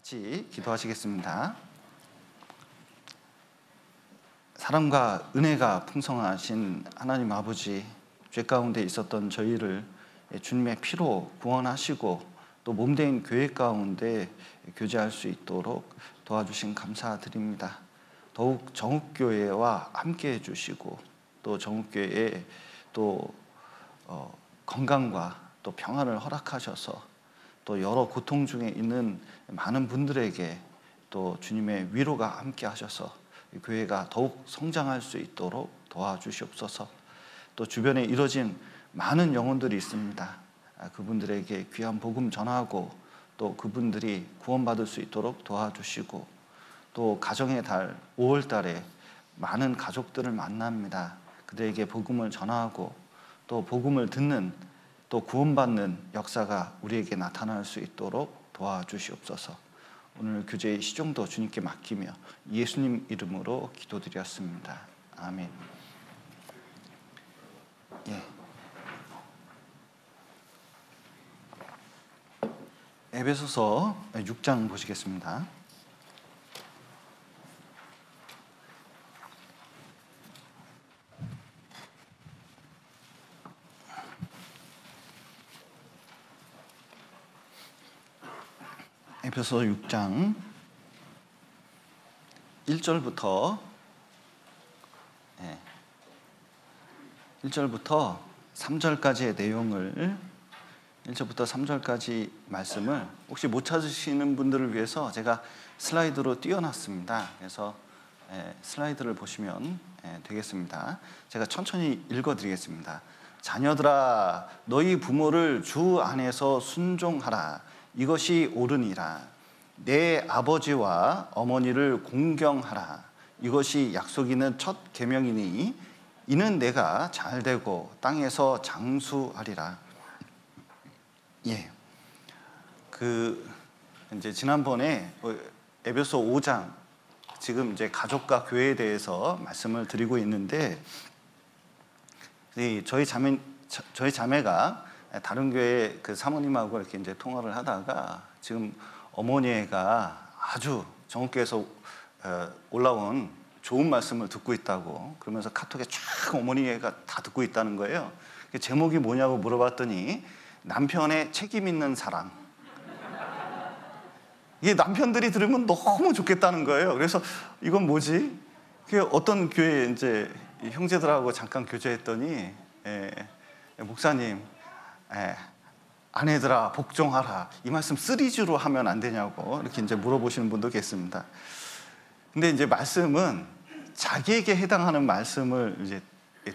같이 기도하시겠습니다. 사랑과 은혜가 풍성하신 하나님 아버지, 죄 가운데 있었던 저희를 주님의 피로 구원하시고 또 몸된 교회 가운데 교제할 수 있도록 도와주신 감사드립니다. 더욱 정읍교회와 함께 해주시고 또 정읍교회에 또 건강과 또 평안을 허락하셔서 또 여러 고통 중에 있는 많은 분들에게 또 주님의 위로가 함께 하셔서 교회가 더욱 성장할 수 있도록 도와주시옵소서. 또 주변에 이뤄진 많은 영혼들이 있습니다. 그분들에게 귀한 복음 전하고 또 그분들이 구원받을 수 있도록 도와주시고, 또 가정의 달 5월 달에 많은 가족들을 만납니다. 그들에게 복음을 전하고 또 복음을 듣는 또 구원받는 역사가 우리에게 나타날 수 있도록 도와주시옵소서. 오늘 교제의 시종도 주님께 맡기며 예수님 이름으로 기도드렸습니다. 아멘. 에베소서 6장 보시겠습니다. 에베소서 6장 1절부터 3절까지의 내용을 1절부터 3절까지 말씀을 혹시 못 찾으시는 분들을 위해서 제가 슬라이드로 띄워놨습니다. 그래서 슬라이드를 보시면 되겠습니다. 제가 천천히 읽어드리겠습니다. 자녀들아, 너희 부모를 주 안에서 순종하라. 이것이 옳으니라. 내 아버지와 어머니를 공경하라. 이것이 약속 있는 첫 계명이니 이는 내가 잘되고 땅에서 장수하리라. 이제 지난번에 에베소 5장 지금 이제 가족과 교회에 대해서 말씀을 드리고 있는데, 저희 자매가 다른 교회 그 사모님하고 이렇게 이제 통화를 하다가 지금 어머니가 아주 정읍교회에서 올라온 좋은 말씀을 듣고 있다고 그러면서 카톡에 쫙 어머니가 다 듣고 있다는 거예요. 제목이 뭐냐고 물어봤더니 남편의 책임 있는 사랑. 이게 남편들이 들으면 너무 좋겠다는 거예요. 그래서 이건 뭐지? 어떤 교회 이제 형제들하고 잠깐 교제했더니 목사님, 아내들아 복종하라, 이 말씀 시리즈로 하면 안 되냐고 이렇게 이제 물어보시는 분도 계십니다. 근데 이제 말씀은 자기에게 해당하는 말씀을 이제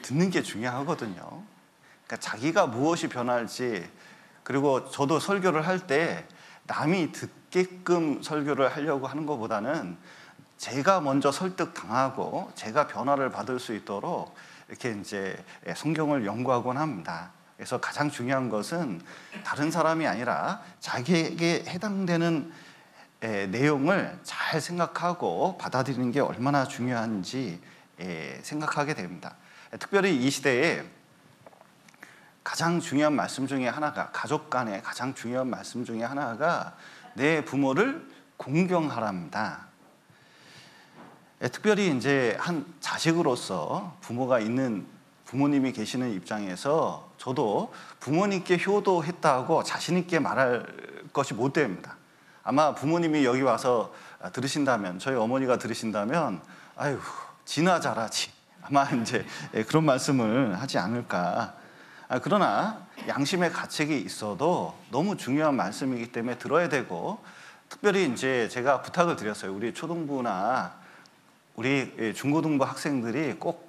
듣는 게 중요하거든요. 그러니까 자기가 무엇이 변할지, 그리고 저도 설교를 할 때 남이 듣게끔 설교를 하려고 하는 것보다는 제가 먼저 설득당하고 제가 변화를 받을 수 있도록 이렇게 이제 성경을 연구하곤 합니다. 그래서 가장 중요한 것은 다른 사람이 아니라 자기에게 해당되는 내용을 잘 생각하고 받아들이는 게 얼마나 중요한지 생각하게 됩니다. 특별히 이 시대에 가장 중요한 말씀 중에 하나가, 가족 간의 가장 중요한 말씀 중에 하나가 내 부모를 공경하랍니다. 특별히 이제 한 자식으로서 부모님이 계시는 입장에서 저도 부모님께 효도했다고 자신 있게 말할 것이 못 됩니다. 아마 부모님이 여기 와서 들으신다면, 저희 어머니가 들으신다면 아유 지나 잘하지, 아마 이제 그런 말씀을 하지 않을까. 그러나 양심의 가책이 있어도 너무 중요한 말씀이기 때문에 들어야 되고, 특별히 이제 제가 부탁을 드렸어요. 우리 초등부나 우리 중고등부 학생들이 꼭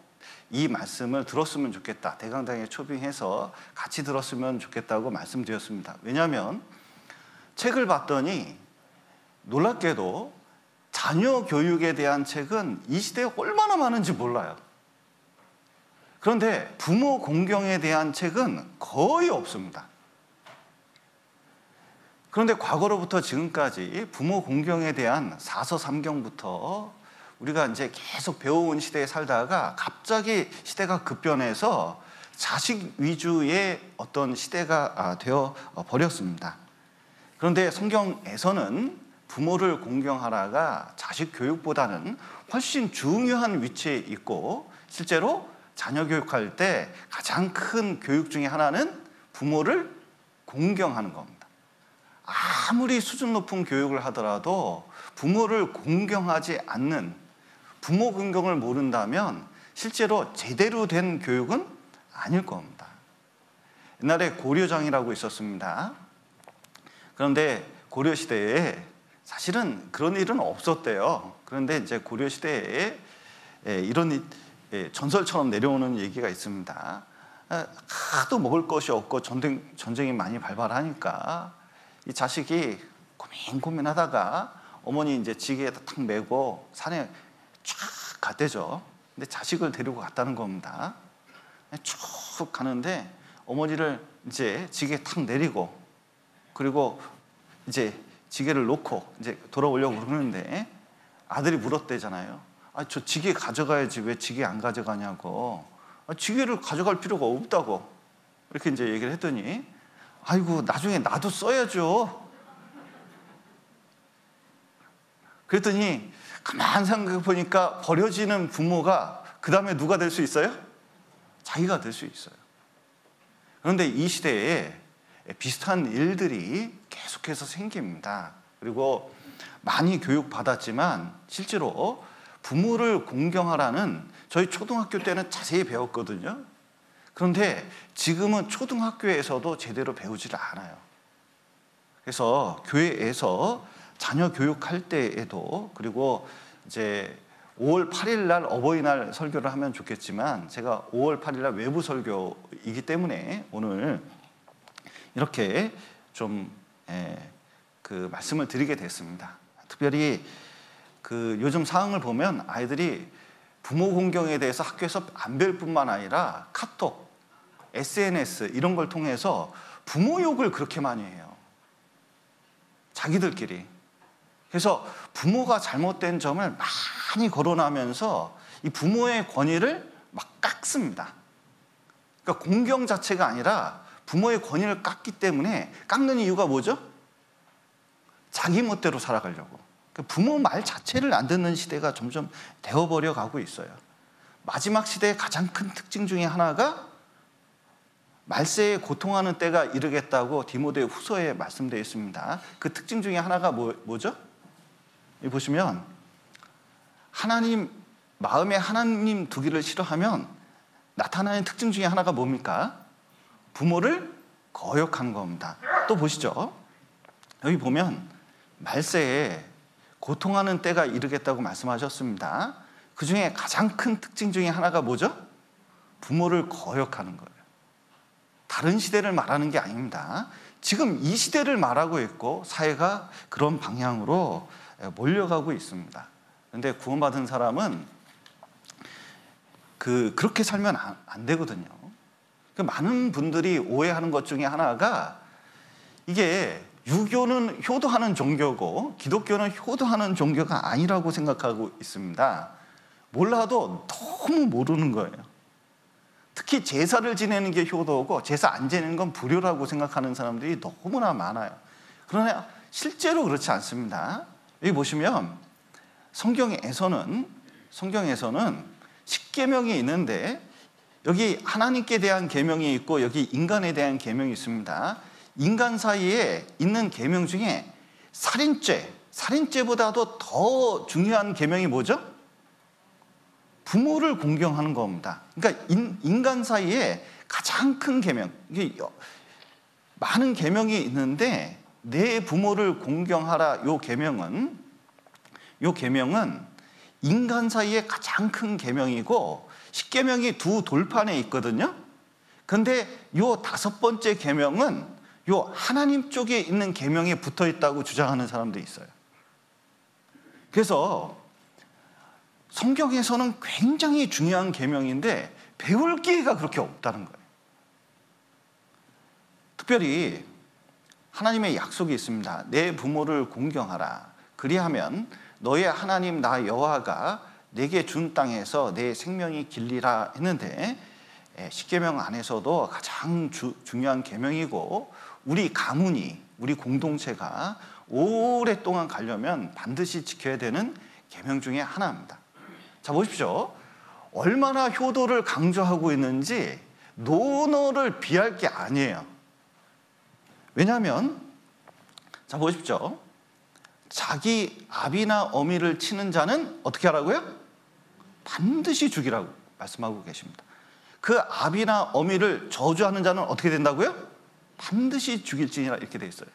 이 말씀을 들었으면 좋겠다. 대강당에 초빙해서 같이 들었으면 좋겠다고 말씀드렸습니다. 왜냐하면 책을 봤더니 놀랍게도 자녀 교육에 대한 책은 이 시대에 얼마나 많은지 몰라요. 그런데 부모 공경에 대한 책은 거의 없습니다. 그런데 과거로부터 지금까지 부모 공경에 대한 사서삼경부터 우리가 이제 계속 배워온 시대에 살다가 갑자기 시대가 급변해서 자식 위주의 어떤 시대가 되어 버렸습니다. 그런데 성경에서는 부모를 공경하라가 자식 교육보다는 훨씬 중요한 위치에 있고, 실제로 자녀 교육할 때 가장 큰 교육 중에 하나는 부모를 공경하는 겁니다. 아무리 수준 높은 교육을 하더라도 부모를 공경하지 않는, 부모 공경을 모른다면 실제로 제대로 된 교육은 아닐 겁니다. 옛날에 고려정이라고 있었습니다. 그런데 고려시대에 사실은 그런 일은 없었대요. 그런데 이제 고려시대에 이런 전설처럼 내려오는 얘기가 있습니다. 하도 먹을 것이 없고 전쟁이 많이 발발하니까 이 자식이 고민하다가 어머니 이제 지게에다 탁 메고 산에 쫙 갔대죠. 근데 자식을 데리고 갔다는 겁니다. 쭉 가는데 어머니를 이제 지게에 탁 내리고, 그리고 이제 지게를 놓고 이제 돌아오려고 그러는데 아들이 물었대잖아요. 저 지게 가져가야지 왜 지게 안 가져가냐고. 지게를 가져갈 필요가 없다고 이렇게 이제 얘기를 했더니, 아이고 나중에 나도 써야죠. 그랬더니 가만 생각해 보니까 버려지는 부모가 그 다음에 누가 될 수 있어요? 자기가 될 수 있어요. 그런데 이 시대에 비슷한 일들이 계속해서 생깁니다. 그리고 많이 교육받았지만 실제로 부모를 공경하라는, 저희 초등학교 때는 자세히 배웠거든요. 그런데 지금은 초등학교에서도 제대로 배우지를 않아요. 그래서 교회에서 자녀 교육할 때에도, 그리고 이제 5월 8일 날 어버이날 설교를 하면 좋겠지만 제가 5월 8일 날 외부 설교이기 때문에 오늘 이렇게 좀 그 말씀을 드리게 됐습니다. 특별히 그 요즘 상황을 보면 아이들이 부모 공경에 대해서 학교에서 안 배울 뿐만 아니라 카톡, SNS 이런 걸 통해서 부모 욕을 그렇게 많이 해요. 자기들끼리. 그래서 부모가 잘못된 점을 많이 거론하면서 이 부모의 권위를 막 깎습니다. 그러니까 공경 자체가 아니라 부모의 권위를 깎기 때문에, 깎는 이유가 뭐죠? 자기 멋대로 살아가려고. 그러니까 부모 말 자체를 안 듣는 시대가 점점 되어버려 가고 있어요. 마지막 시대의 가장 큰 특징 중에 하나가 말세에 고통하는 때가 이르겠다고 디모데 후서에 말씀되어 있습니다. 그 특징 중에 하나가 뭐죠? 여기 보시면 하나님, 마음에 하나님 두기를 싫어하면 나타나는 특징 중에 하나가 뭡니까? 부모를 거역하는 겁니다. 또 보시죠. 여기 보면 말세에 고통하는 때가 이르겠다고 말씀하셨습니다. 그 중에 가장 큰 특징 중에 하나가 뭐죠? 부모를 거역하는 거예요. 다른 시대를 말하는 게 아닙니다. 지금 이 시대를 말하고 있고 사회가 그런 방향으로 몰려가고 있습니다. 그런데 구원받은 사람은 그렇게 살면 안 되거든요. 많은 분들이 오해하는 것 중에 하나가, 이게 유교는 효도하는 종교고 기독교는 효도하는 종교가 아니라고 생각하고 있습니다. 몰라도 너무 모르는 거예요. 특히 제사를 지내는 게 효도고 제사 안 지내는 건 불효라고 생각하는 사람들이 너무나 많아요. 그러나 실제로 그렇지 않습니다. 여기 보시면 성경에서는 10계명이 있는데 여기 하나님께 대한 계명이 있고 여기 인간에 대한 계명이 있습니다. 인간 사이에 있는 계명 중에 살인죄보다도 더 중요한 계명이 뭐죠? 부모를 공경하는 겁니다. 그러니까 인간 사이에 가장 큰 계명, 이게 많은 계명이 있는데 내 부모를 공경하라, 요 계명은 인간 사이에 가장 큰 계명이고 10계명이 두 돌판에 있거든요. 근데 요 5번째 계명은 요 하나님 쪽에 있는 계명에 붙어 있다고 주장하는 사람도 있어요. 그래서 성경에서는 굉장히 중요한 계명인데 배울 기회가 그렇게 없다는 거예요. 특별히 하나님의 약속이 있습니다. 내 부모를 공경하라. 그리하면 너의 하나님 나 여호와가 내게 준 땅에서 내 생명이 길리라 했는데, 10계명 안에서도 가장 중요한 계명이고 우리 가문이, 우리 공동체가 오랫동안 가려면 반드시 지켜야 되는 계명 중에 하나입니다. 자, 보십시오. 얼마나 효도를 강조하고 있는지 논어를 비할 게 아니에요. 왜냐하면 자, 보십시오. 자기 아비나 어미를 치는 자는 어떻게 하라고요? 반드시 죽이라고 말씀하고 계십니다. 그 아비나 어미를 저주하는 자는 어떻게 된다고요? 반드시 죽일지니라 이렇게 돼 있어요.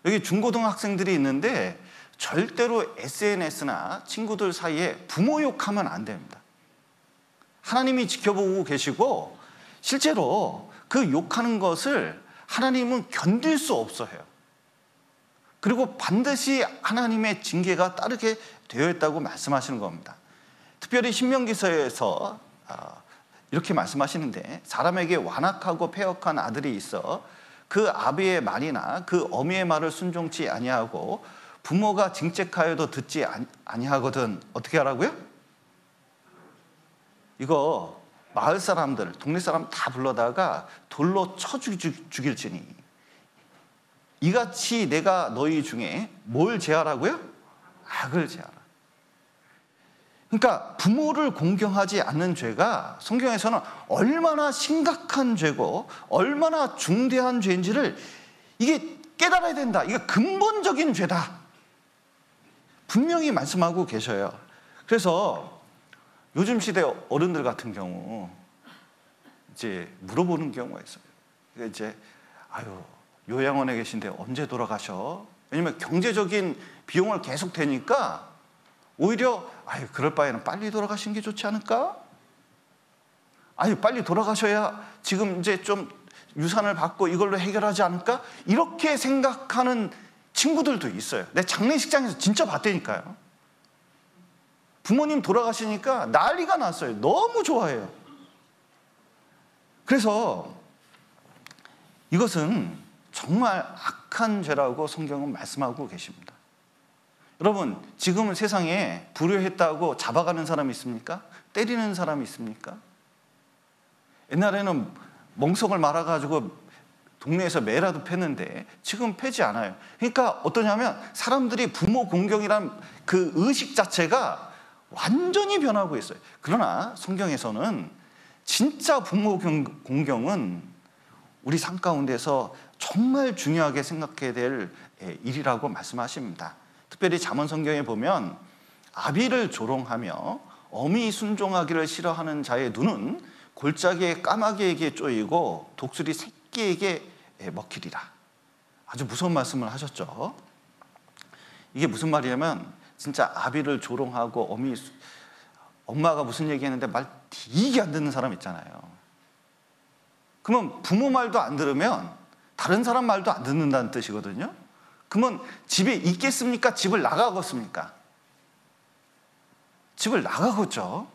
여기 중고등학생들이 있는데 절대로 SNS나 친구들 사이에 부모 욕하면 안 됩니다. 하나님이 지켜보고 계시고 실제로 그 욕하는 것을 하나님은 견딜 수 없어 해요. 그리고 반드시 하나님의 징계가 따르게 되어 있다고 말씀하시는 겁니다. 특별히 신명기서에서 이렇게 말씀하시는데 사람에게 완악하고 패역한 아들이 있어 그 아비의 말이나 그 어미의 말을 순종치 아니하고 부모가 징책하여도 듣지 아니하거든 어떻게 하라고요? 이거 마을 사람들, 동네 사람 다 불러다가 돌로 쳐 죽일지니 이같이 내가 너희 중에 뭘 제하라고요? 악을 제하라. 그러니까 부모를 공경하지 않는 죄가 성경에서는 얼마나 심각한 죄고 얼마나 중대한 죄인지를 이게 깨달아야 된다. 이게 근본적인 죄다. 분명히 말씀하고 계셔요. 그래서 요즘 시대 어른들 같은 경우 이제 물어보는 경우가 있어요. 이제 요양원에 계신데 언제 돌아가셔? 왜냐면 경제적인 비용을 계속 대니까 오히려 그럴 바에는 빨리 돌아가시는 게 좋지 않을까? 빨리 돌아가셔야 지금 이제 좀 유산을 받고 이걸로 해결하지 않을까? 이렇게 생각하는 친구들도 있어요. 내 장례식장에서 진짜 봤다니까요. 부모님 돌아가시니까 난리가 났어요. 너무 좋아해요. 그래서 이것은 정말 악한 죄라고 성경은 말씀하고 계십니다. 여러분, 지금 세상에 불효했다고 잡아가는 사람이 있습니까? 때리는 사람이 있습니까? 옛날에는 멍석을 말아가지고 동네에서 매라도 팼는데 지금 패지 않아요. 그러니까 어떠냐면 사람들이 부모 공경이란 그 의식 자체가 완전히 변하고 있어요. 그러나 성경에서는 진짜 부모 공경은 우리 삶 가운데서 정말 중요하게 생각해야 될 일이라고 말씀하십니다. 특별히 잠언 성경에 보면 아비를 조롱하며 어미 순종하기를 싫어하는 자의 눈은 골짜기의 까마귀에게 쪼이고 독수리 새끼에게 먹히리라. 아주 무서운 말씀을 하셨죠. 이게 무슨 말이냐면 진짜 아비를 조롱하고 엄마가 무슨 얘기했는데 말 되게 안 듣는 사람 있잖아요. 그러면 부모 말도 안 들으면 다른 사람 말도 안 듣는다는 뜻이거든요. 그러면 집에 있겠습니까? 집을 나가겠습니까? 집을 나가겠죠.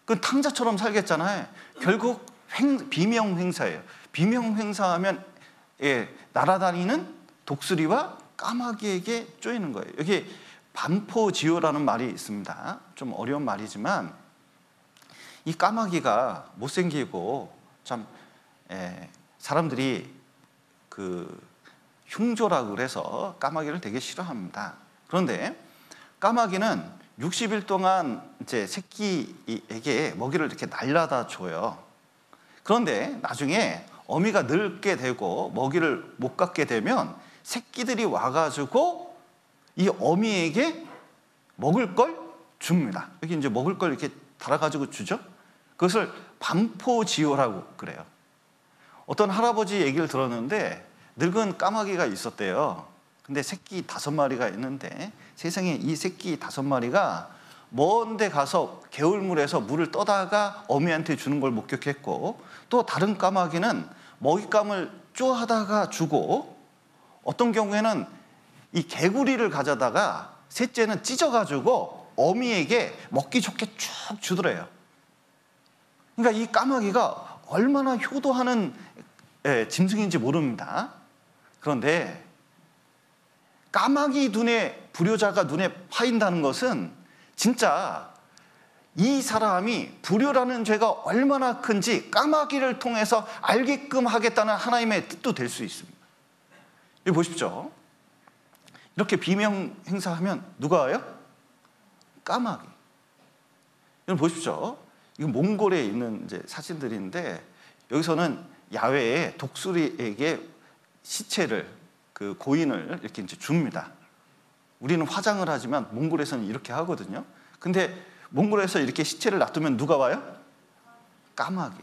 그 탕자처럼 살겠잖아요. 결국 비명횡사예요. 비명횡사하면 날아다니는 독수리와 까마귀에게 쪼이는 거예요. 여기 반포지효라는 말이 있습니다. 좀 어려운 말이지만 이 까마귀가 못생기고 참 사람들이 그 흉조라고 그래서 까마귀를 되게 싫어합니다. 그런데 까마귀는 60일 동안 이제 새끼에게 먹이를 이렇게 날라다 줘요. 그런데 나중에 어미가 늙게 되고 먹이를 못 갖게 되면 새끼들이 와가지고 이 어미에게 먹을 걸 줍니다. 여기 이제 먹을 걸 이렇게 달아가지고 주죠. 그것을 반포지효라고 그래요. 어떤 할아버지 얘기를 들었는데 늙은 까마귀가 있었대요. 근데 새끼 5마리가 있는데 세상에 이 새끼 5마리가 먼 데 가서 개울물에서 물을 떠다가 어미한테 주는 걸 목격했고 또 다른 까마귀는 먹잇감을 쪼하다가 주고 어떤 경우에는 이 개구리를 가져다가 셋째는 찢어가지고 어미에게 먹기 좋게 쭉 주더래요. 그러니까 이 까마귀가 얼마나 효도하는 짐승인지 모릅니다. 그런데 까마귀 눈에 불효자가 눈에 파인다는 것은 진짜 이 사람이 불효라는 죄가 얼마나 큰지 까마귀를 통해서 알게끔 하겠다는 하나님의 뜻도 될 수 있습니다. 여기 보십시오. 이렇게 비명 행사하면 누가 와요? 까마귀. 여러분 보십시오. 이거 몽골에 있는 이제 사진들인데 여기서는 야외에 독수리에게 시체를 그 고인을 이렇게 이제 줍니다. 우리는 화장을 하지만 몽골에서는 이렇게 하거든요. 근데 몽골에서 이렇게 시체를 놔두면 누가 와요? 까마귀.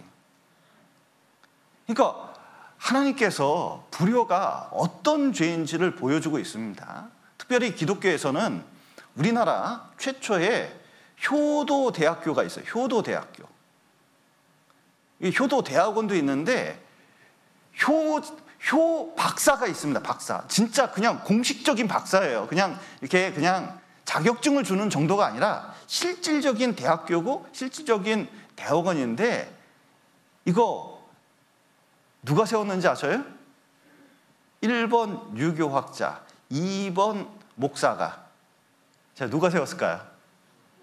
그러니까 하나님께서 불효가 어떤 죄인지를 보여주고 있습니다. 특별히 기독교에서는 우리나라 최초의 효도 대학교가 있어요. 효도 대학교. 효도 대학원도 있는데 효 박사가 있습니다. 박사. 진짜 그냥 공식적인 박사예요. 그냥 이렇게 그냥 자격증을 주는 정도가 아니라 실질적인 대학교고 실질적인 대학원인데 이거 누가 세웠는지 아셔요? 1번 유교학자, 2번 목사가. 자, 누가 세웠을까요?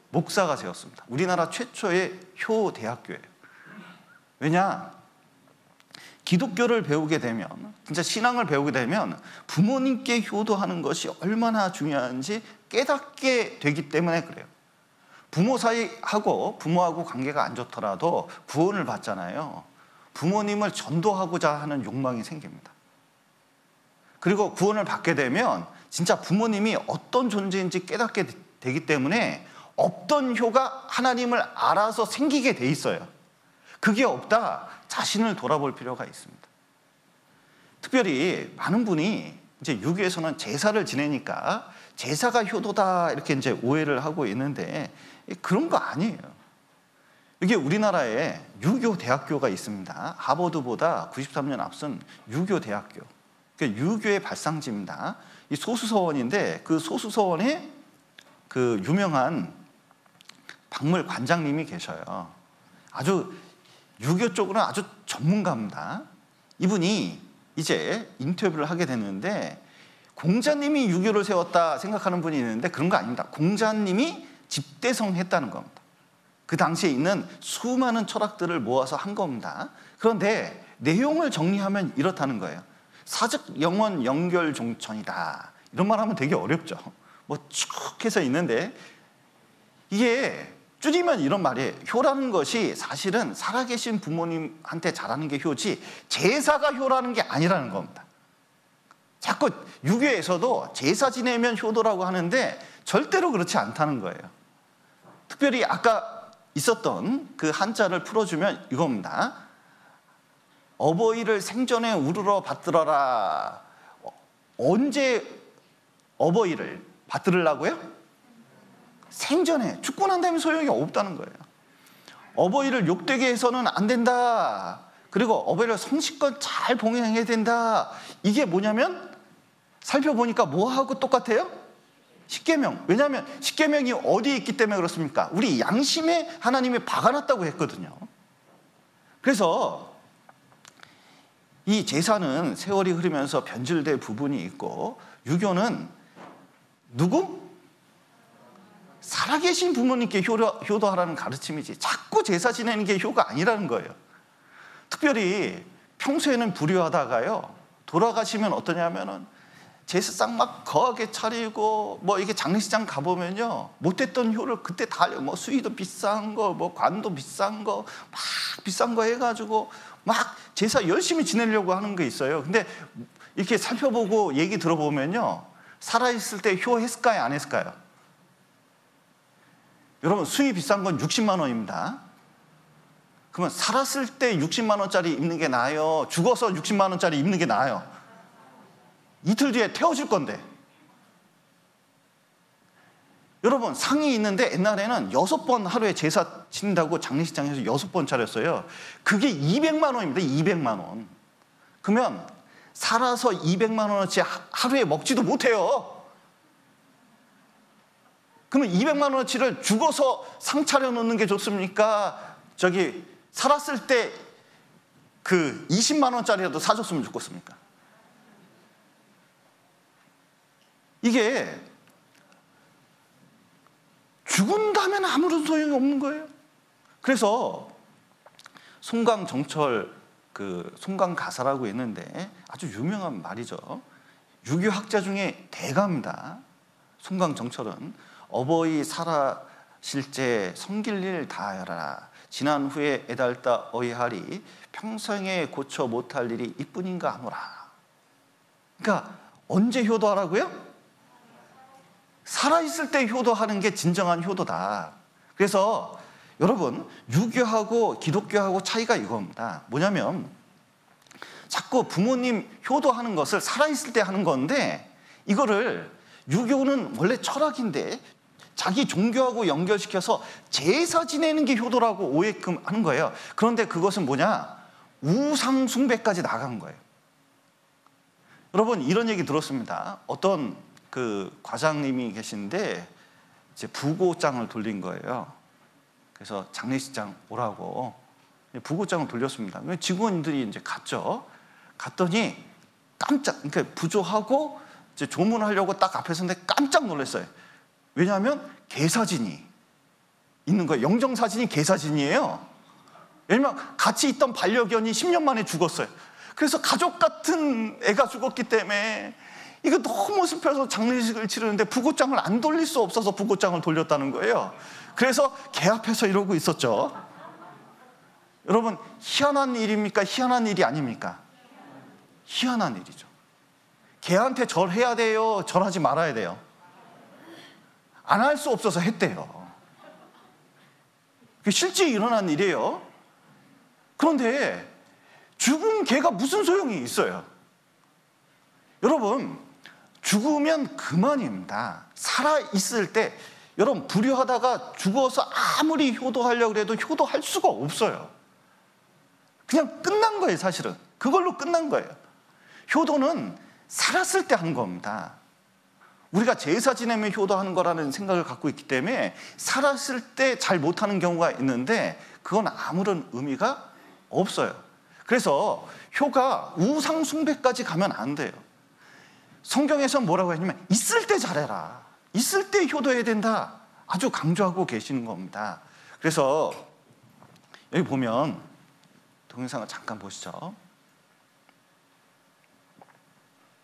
목사가 세웠습니다. 우리나라 최초의 효대학교예요. 왜냐? 기독교를 배우게 되면, 진짜 신앙을 배우게 되면 부모님께 효도하는 것이 얼마나 중요한지 깨닫게 되기 때문에 그래요. 부모 사이하고 부모하고 관계가 안 좋더라도 구원을 받잖아요. 부모님을 전도하고자 하는 욕망이 생깁니다. 그리고 구원을 받게 되면 진짜 부모님이 어떤 존재인지 깨닫게 되기 때문에 없던 효가 하나님을 알아서 생기게 돼 있어요. 그게 없다, 자신을 돌아볼 필요가 있습니다. 특별히 많은 분이 이제 유교에서는 제사를 지내니까 제사가 효도다 이렇게 이제 오해를 하고 있는데 그런 거 아니에요. 이게 우리나라에 유교 대학교가 있습니다. 하버드보다 93년 앞선 유교 대학교. 그러니까 유교의 발상지입니다. 이 소수서원인데 그 소수서원에 그 유명한 박물 관장님이 계셔요. 아주 유교 쪽으로는 아주 전문가입니다. 이분이 이제 인터뷰를 하게 됐는데 공자님이 유교를 세웠다 생각하는 분이 있는데 그런 거 아닙니다. 공자님이 집대성했다는 겁니다. 그 당시에 있는 수많은 철학들을 모아서 한 겁니다. 그런데 내용을 정리하면 이렇다는 거예요. 사즉 영원 연결 종천이다. 이런 말 하면 되게 어렵죠. 뭐 쭉 해서 있는데 이게 줄이면 이런 말이에요. 효라는 것이 사실은 살아계신 부모님한테 잘하는 게 효지 제사가 효라는 게 아니라는 겁니다. 자꾸 유교에서도 제사 지내면 효도라고 하는데 절대로 그렇지 않다는 거예요. 특별히 아까 있었던 그 한자를 풀어주면 이겁니다. 어버이를 생전에 우르러 받들어라. 언제 어버이를 받들으려고요? 생전에. 죽고 난 다음에 소용이 없다는 거예요. 어버이를 욕되게 해서는 안 된다. 그리고 어버이를 성실껏 잘 봉행해야 된다. 이게 뭐냐면 살펴보니까 뭐하고 똑같아요? 십계명. 왜냐하면 십계명이 어디에 있기 때문에 그렇습니까? 우리 양심에 하나님이 박아놨다고 했거든요. 그래서 이 제사는 세월이 흐르면서 변질될 부분이 있고 유교는 누구? 살아계신 부모님께 효도하라는 가르침이지 자꾸 제사 지내는 게 효가 아니라는 거예요. 특별히 평소에는 불효하다가요 돌아가시면 어떠냐면은 제사상 막 거하게 차리고 뭐 이게 장례식장 가보면요 못했던 효를 그때 다 뭐 수의도 비싼 거 뭐 관도 비싼 거 막 비싼 거 해가지고 막 제사 열심히 지내려고 하는 게 있어요. 근데 이렇게 살펴보고 얘기 들어보면요 살아있을 때 효 했을까요 안 했을까요? 여러분 수의 비싼 건 60만 원입니다. 그러면 살았을 때 60만 원짜리 입는 게 나아요? 죽어서 60만 원짜리 입는 게 나아요? 이틀 뒤에 태워질 건데. 여러분 상이 있는데 옛날에는 6번 하루에 제사 친다고 장례식장에서 6번 차렸어요. 그게 200만 원입니다. 200만 원. 그러면 살아서 200만 원어치 하루에 먹지도 못해요. 그러면 200만 원어치를 죽어서 상 차려놓는 게 좋습니까? 저기 살았을 때 그 20만 원짜리라도 사줬으면 좋겠습니까? 이게 죽은 다음에는 아무런 소용이 없는 거예요. 그래서 송강정철 그 송강가사라고 있는데 아주 유명한 말이죠. 유교학자 중에 대가입니다. 송강정철은 어버이 살아실제 섬길 일 다하여라. 지난 후에 애달다 어이하리. 평생에 고쳐 못할 일이 이뿐인가 하노라. 그러니까 언제 효도하라고요? 살아있을 때 효도하는 게 진정한 효도다. 그래서 여러분, 유교하고 기독교하고 차이가 이겁니다. 뭐냐면 자꾸 부모님 효도하는 것을 살아있을 때 하는 건데, 이거를 유교는 원래 철학인데 자기 종교하고 연결시켜서 제사 지내는 게 효도라고 오해끔 하는 거예요. 그런데 그것은 뭐냐? 우상 숭배까지 나간 거예요. 여러분, 이런 얘기 들었습니다. 어떤 그 과장님이 계신데 이제 부고장을 돌린 거예요. 그래서 장례식장 오라고 부고장을 돌렸습니다. 직원들이 이제 갔죠. 갔더니 그러니까 부조하고 이제 조문을 하려고 딱 앞에 섰는데 깜짝 놀랐어요. 왜냐하면 개사진이 있는 거예요. 영정사진이 개사진이에요. 왜냐면 같이 있던 반려견이 10년 만에 죽었어요. 그래서 가족 같은 애가 죽었기 때문에 이거 너무 슬퍼서 장례식을 치르는데 부고장을 안 돌릴 수 없어서 부고장을 돌렸다는 거예요. 그래서 개 앞에서 이러고 있었죠. 여러분, 희한한 일입니까? 희한한 일이 아닙니까? 희한한 일이죠. 개한테 절해야 돼요? 절하지 말아야 돼요? 안 할 수 없어서 했대요. 그게 실제 일어난 일이에요. 그런데 죽은 개가 무슨 소용이 있어요? 여러분, 죽으면 그만입니다. 살아있을 때 여러분, 불효하다가 죽어서 아무리 효도하려고 해도 효도할 수가 없어요. 그냥 끝난 거예요. 사실은 그걸로 끝난 거예요. 효도는 살았을 때 하는 겁니다. 우리가 제사 지내며 효도하는 거라는 생각을 갖고 있기 때문에 살았을 때 잘 못하는 경우가 있는데 그건 아무런 의미가 없어요. 그래서 효가 우상 숭배까지 가면 안 돼요. 성경에서 뭐라고 했냐면 있을 때 잘해라. 있을 때 효도해야 된다. 아주 강조하고 계시는 겁니다. 그래서 여기 보면 동영상을 잠깐 보시죠.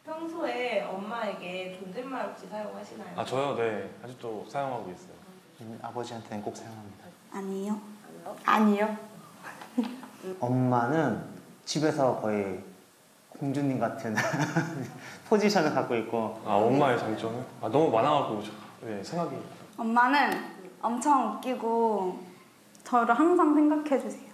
평소에 엄마에게 존댓말 혹시 사용하시나요? 아, 저요? 네. 아직도 사용하고 있어요. 아버지한테는 꼭 사용합니다. 아니요. 아니요. 엄마는 집에서 거의 공주님 같은 포지션을 갖고 있고. 아, 엄마의 장점이? 아, 너무 많아갖고 네, 생각이. 엄마는 엄청 웃기고 저를 항상 생각해 주세요.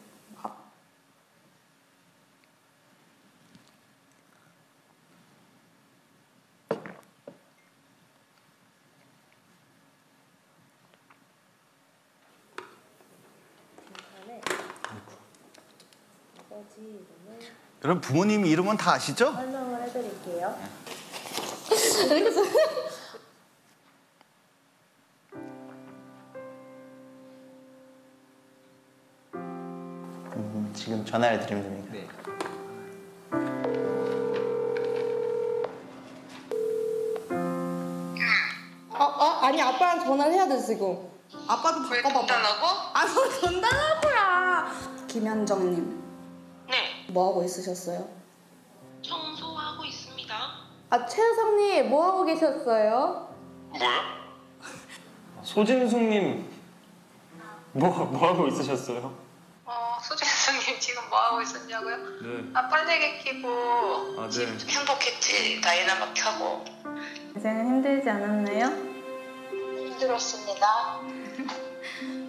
여러분, 부모님 이름은 다 아시죠? 설명을 해드릴게요. 지금 전화를 드리면 됩니까? 네. 아니 아빠랑 전화를 해야 돼 지금. 아빠도 바꿔봐봐. 전달하고? 아, 전달하고야. 김현정님, 네, 뭐 하고 있으셨어요? 청소하고 있습니다. 아, 최혜성님 뭐 하고 계셨어요? 뭐야? 소진숙님, 뭐 하고 있으셨어요? 소진수님 지금 뭐 하고 있었냐고요? 네. 아, 빨래개 끼고 아, 네. 지금 행복했지. 다이나마 켜고. 인생은 힘들지 않았나요? 힘들었습니다.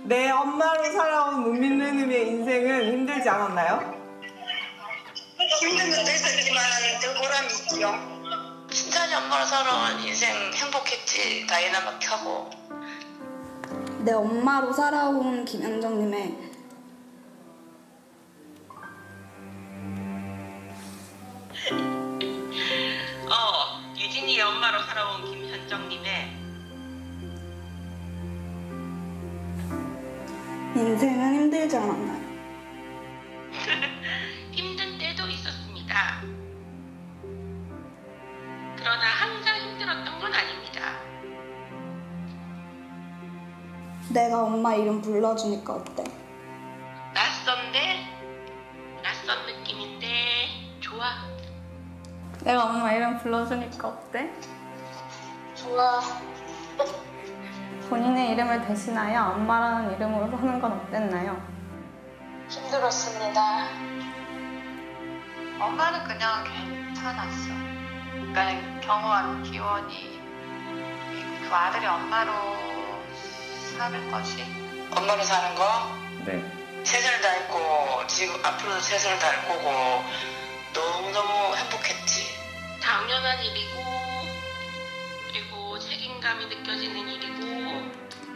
내 엄마로 살아온 문민누님의 인생은 힘들지 않았나요? 힘든 것도 있었지만 더 보람이 있죠. 친찬이 엄마로 살아온 인생 행복했지. 다이나마 켜고. 내 엄마로 살아온 김현정님의 유진이의 엄마로 살아온 김현정님의 인생은 힘들지 않았나요? 힘든 때도 있었습니다. 그러나 항상 힘들었던 건 아닙니다. 내가 엄마 이름 불러주니까 어때? 낯선데 낯선 느낌인데 좋아. 내가 엄마 이름 불러주니까 어때? 좋아. 본인의 이름을 대신하여 엄마라는 이름으로 하는 건 어땠나요? 힘들었습니다. 엄마는 그냥 괜찮았어. 그러니까 경호한 기원이 그 아들이 엄마로 사는 거지. 엄마로 사는 거? 네. 세살 달 거, 지금 앞으로도 3살 달 거고 너무너무 행복했지. 당연한 일이고, 그리고 책임감이 느껴지는 일이고,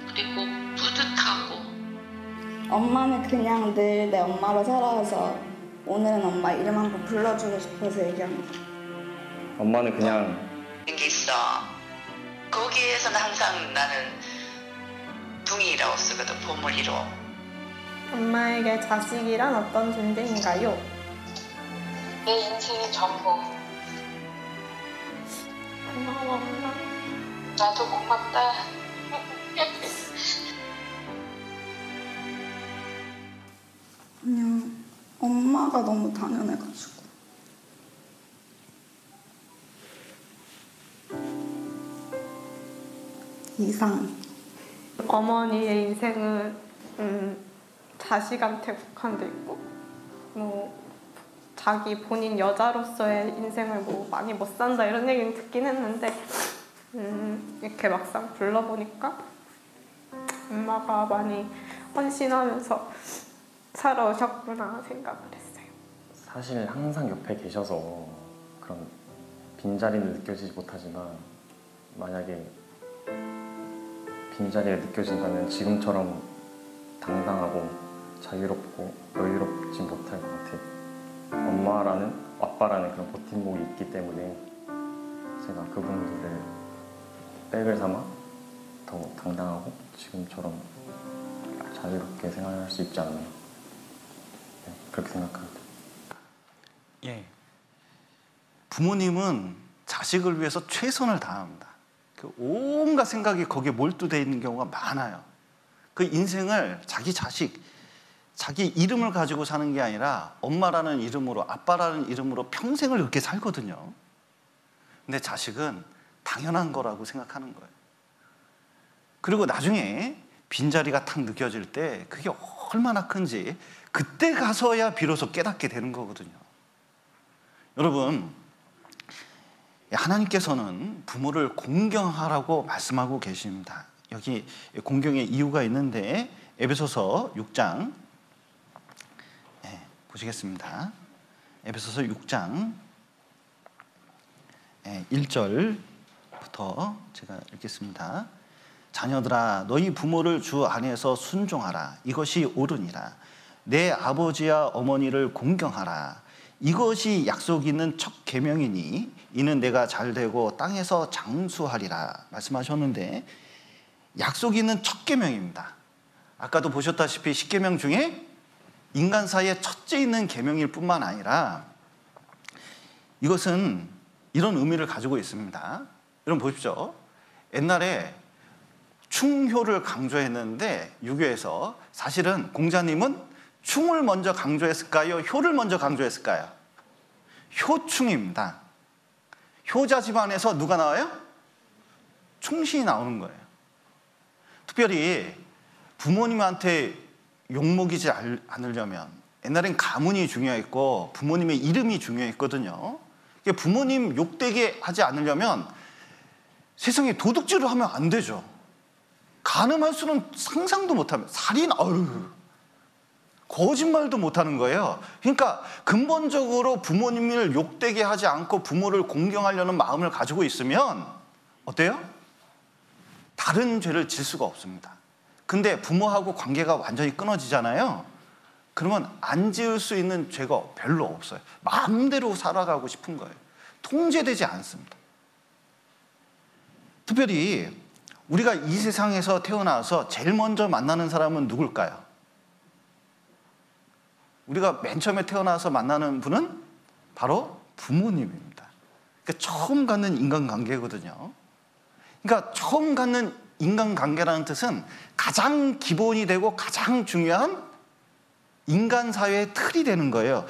그리고 뿌듯하고. 엄마는 그냥 늘 내 엄마로 살아와서 오늘은 엄마 이름 한번 불러주고 싶어서 얘기한 거야. 엄마는 그냥 게 있어. 거기에서는 항상 나는 둥이라고 쓰거든, 보물이로. 엄마에게 자식이란 어떤 존재인가요? 내 인생의 전부. 고마워, 엄마. 나도 고맙다. 그냥 엄마가 너무 당연해가지고. 이상. 어머니의 인생은 자식한테 국한돼 있고 뭐 자기 본인 여자로서의 인생을 뭐 많이 못 산다 이런 얘기는 듣긴 했는데 이렇게 막상 불러보니까 엄마가 많이 헌신하면서 살아오셨구나 생각을 했어요. 사실 항상 옆에 계셔서 그런 빈자리는 느껴지지 못하지만 만약에 빈자리가 느껴진다면 지금처럼 당당하고 자유롭고 여유롭지 못할 것 같아요. 엄마라는, 아빠라는 그런 버팀목이 있기 때문에 제가 그분들을 백을 삼아 더 당당하고 지금처럼 자유롭게 생활할 수 있지 않나, 네, 그렇게 생각합니다. 예. 부모님은 자식을 위해서 최선을 다합니다. 그 온갖 생각이 거기에 몰두되어 있는 경우가 많아요. 그 인생을 자기 자식, 자기 이름을 가지고 사는 게 아니라 엄마라는 이름으로, 아빠라는 이름으로 평생을 그렇게 살거든요. 근데 자식은 당연한 거라고 생각하는 거예요. 그리고 나중에 빈자리가 탁 느껴질 때 그게 얼마나 큰지 그때 가서야 비로소 깨닫게 되는 거거든요. 여러분, 하나님께서는 부모를 공경하라고 말씀하고 계십니다. 여기 공경의 이유가 있는데 에베소서 6장 보시겠습니다. 에베소서 6장 1절부터 제가 읽겠습니다. 자녀들아 너희 부모를 주 안에서 순종하라. 이것이 옳으니라. 내 아버지와 어머니를 공경하라. 이것이 약속 있는 첫 계명이니 이는 내가 잘되고 땅에서 장수하리라 말씀하셨는데 약속 있는 첫 계명입니다. 아까도 보셨다시피 10계명 중에 인간 사이에 첫째 있는 계명일 뿐만 아니라 이것은 이런 의미를 가지고 있습니다. 여러분 보십시오. 옛날에 충효를 강조했는데 유교에서 사실은 공자님은 충을 먼저 강조했을까요? 효를 먼저 강조했을까요? 효충입니다. 효자 집안에서 누가 나와요? 충신이 나오는 거예요. 특별히 부모님한테 욕먹이지 않으려면 옛날엔 가문이 중요했고 부모님의 이름이 중요했거든요. 부모님 욕되게 하지 않으려면 세상에 도둑질을 하면 안 되죠. 간음할 수는 상상도 못하면 살인, 거짓말도 못하는 거예요. 그러니까 근본적으로 부모님을 욕되게 하지 않고 부모를 공경하려는 마음을 가지고 있으면 어때요? 다른 죄를 질 수가 없습니다. 근데 부모하고 관계가 완전히 끊어지잖아요. 그러면 안 지을 수 있는 죄가 별로 없어요. 마음대로 살아가고 싶은 거예요. 통제되지 않습니다. 특별히 우리가 이 세상에서 태어나서 제일 먼저 만나는 사람은 누굴까요? 우리가 맨 처음에 태어나서 만나는 분은 바로 부모님입니다. 그러니까 처음 갖는 인간관계거든요. 그러니까 처음 갖는 인간관계라는 뜻은 가장 기본이 되고 가장 중요한 인간 사회의 틀이 되는 거예요.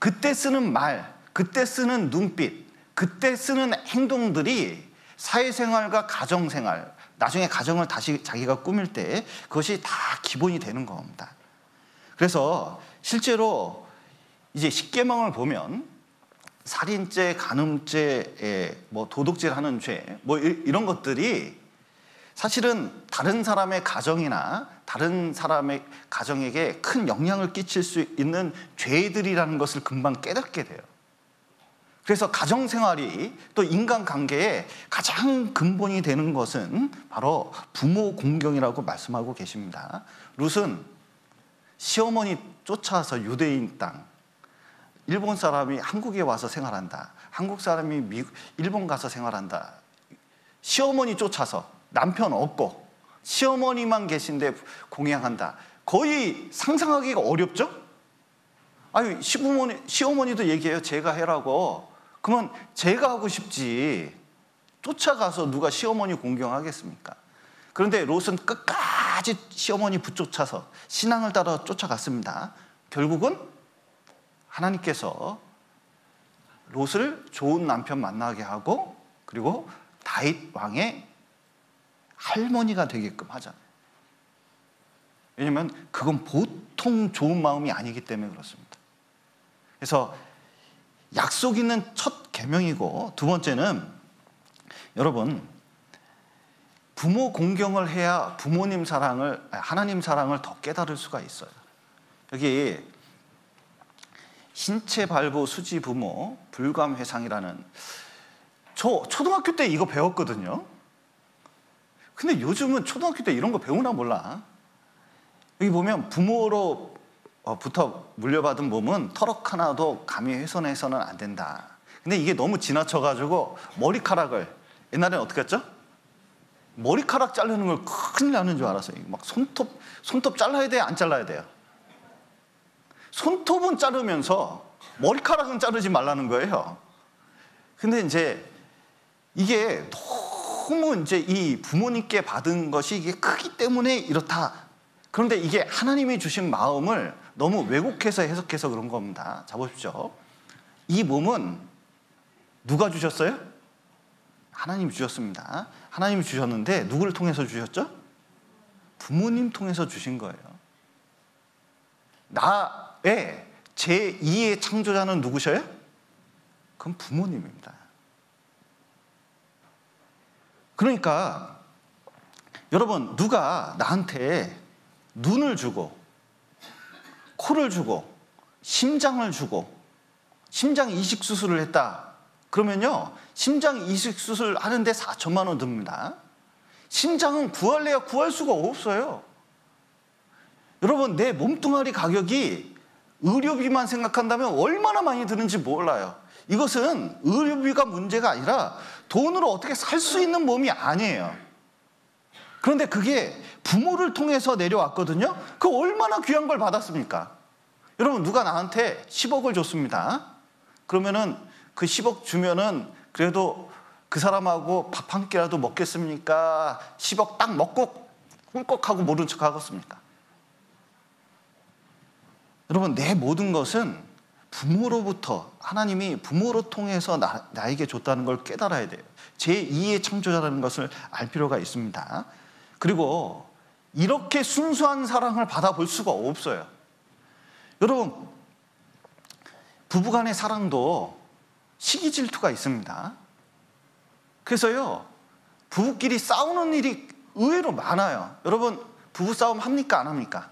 그때 쓰는 말, 그때 쓰는 눈빛, 그때 쓰는 행동들이 사회생활과 가정생활, 나중에 가정을 다시 자기가 꾸밀 때 그것이 다 기본이 되는 겁니다. 그래서 실제로 이제 10계명을 보면 살인죄, 간음죄, 뭐 도둑질하는 죄, 뭐 이런 것들이 사실은 다른 사람의 가정이나 다른 사람의 가정에게 큰 영향을 끼칠 수 있는 죄들이라는 것을 금방 깨닫게 돼요. 그래서 가정생활이 또 인간관계의 가장 근본이 되는 것은 바로 부모 공경이라고 말씀하고 계십니다. 룻은 시어머니 쫓아와서 유대인 땅, 일본 사람이 한국에 와서 생활한다, 한국 사람이 일본 가서 생활한다, 시어머니 쫓아서 남편 없고 시어머니만 계신데 공양한다. 거의 상상하기가 어렵죠? 아유, 시어머니도 얘기해요. 제가 해라고. 그러면 제가 하고 싶지 쫓아가서 누가 시어머니 공경하겠습니까? 그런데 롯은 끝까지 시어머니 붙쫓아서 신앙을 따라 쫓아갔습니다. 결국은 하나님께서 롯을 좋은 남편 만나게 하고 그리고 다윗 왕의 할머니가 되게끔 하잖아요. 왜냐하면 그건 보통 좋은 마음이 아니기 때문에 그렇습니다. 그래서 약속 있는 첫 계명이고, 두 번째는 여러분, 부모 공경을 해야 부모님 사랑을, 하나님 사랑을 더 깨달을 수가 있어요. 여기 신체 발부 수지 부모 불감 회상이라는, 저 초등학교 때 이거 배웠거든요. 근데 요즘은 초등학교 때 이런 거 배우나 몰라. 여기 보면 부모로부터 물려받은 몸은 터럭 하나도 감히 훼손해서는 안 된다. 근데 이게 너무 지나쳐가지고 머리카락을, 옛날에는 어떻게 했죠? 머리카락 자르는 걸 큰일 나는 줄 알았어요. 막 손톱 잘라야 돼요? 안 잘라야 돼요? 손톱은 자르면서 머리카락은 자르지 말라는 거예요. 근데 이제 이게 너무 이제 이 부모님께 받은 것이 이게 크기 때문에 이렇다. 그런데 이게 하나님이 주신 마음을 너무 왜곡해서 해석해서 그런 겁니다. 자, 보십시오. 이 몸은 누가 주셨어요? 하나님이 주셨습니다. 하나님이 주셨는데 누구를 통해서 주셨죠? 부모님 통해서 주신 거예요. 나의 제2의 창조자는 누구셔요? 그건 부모님입니다. 그러니까 여러분, 누가 나한테 눈을 주고 코를 주고 심장을 주고 심장 이식 수술을 했다 그러면요, 심장 이식 수술 하는데 4천만 원 듭니다. 심장은 구할래야 구할 수가 없어요. 여러분, 내 몸뚱아리 가격이 의료비만 생각한다면 얼마나 많이 드는지 몰라요. 이것은 의료비가 문제가 아니라 돈으로 어떻게 살 수 있는 몸이 아니에요. 그런데 그게 부모를 통해서 내려왔거든요. 그 얼마나 귀한 걸 받았습니까? 여러분, 누가 나한테 10억을 줬습니다. 그러면은 그 10억 주면은 그래도 그 사람하고 밥 한 끼라도 먹겠습니까? 10억 딱 먹고 꿀꺽하고 모른 척 하겠습니까? 여러분, 내 모든 것은 부모로부터, 하나님이 부모로 통해서 나에게 줬다는 걸 깨달아야 돼요. 제2의 창조자라는 것을 알 필요가 있습니다. 그리고 이렇게 순수한 사랑을 받아볼 수가 없어요. 여러분, 부부간의 사랑도 시기 질투가 있습니다. 그래서요, 부부끼리 싸우는 일이 의외로 많아요. 여러분, 부부싸움 합니까? 안 합니까?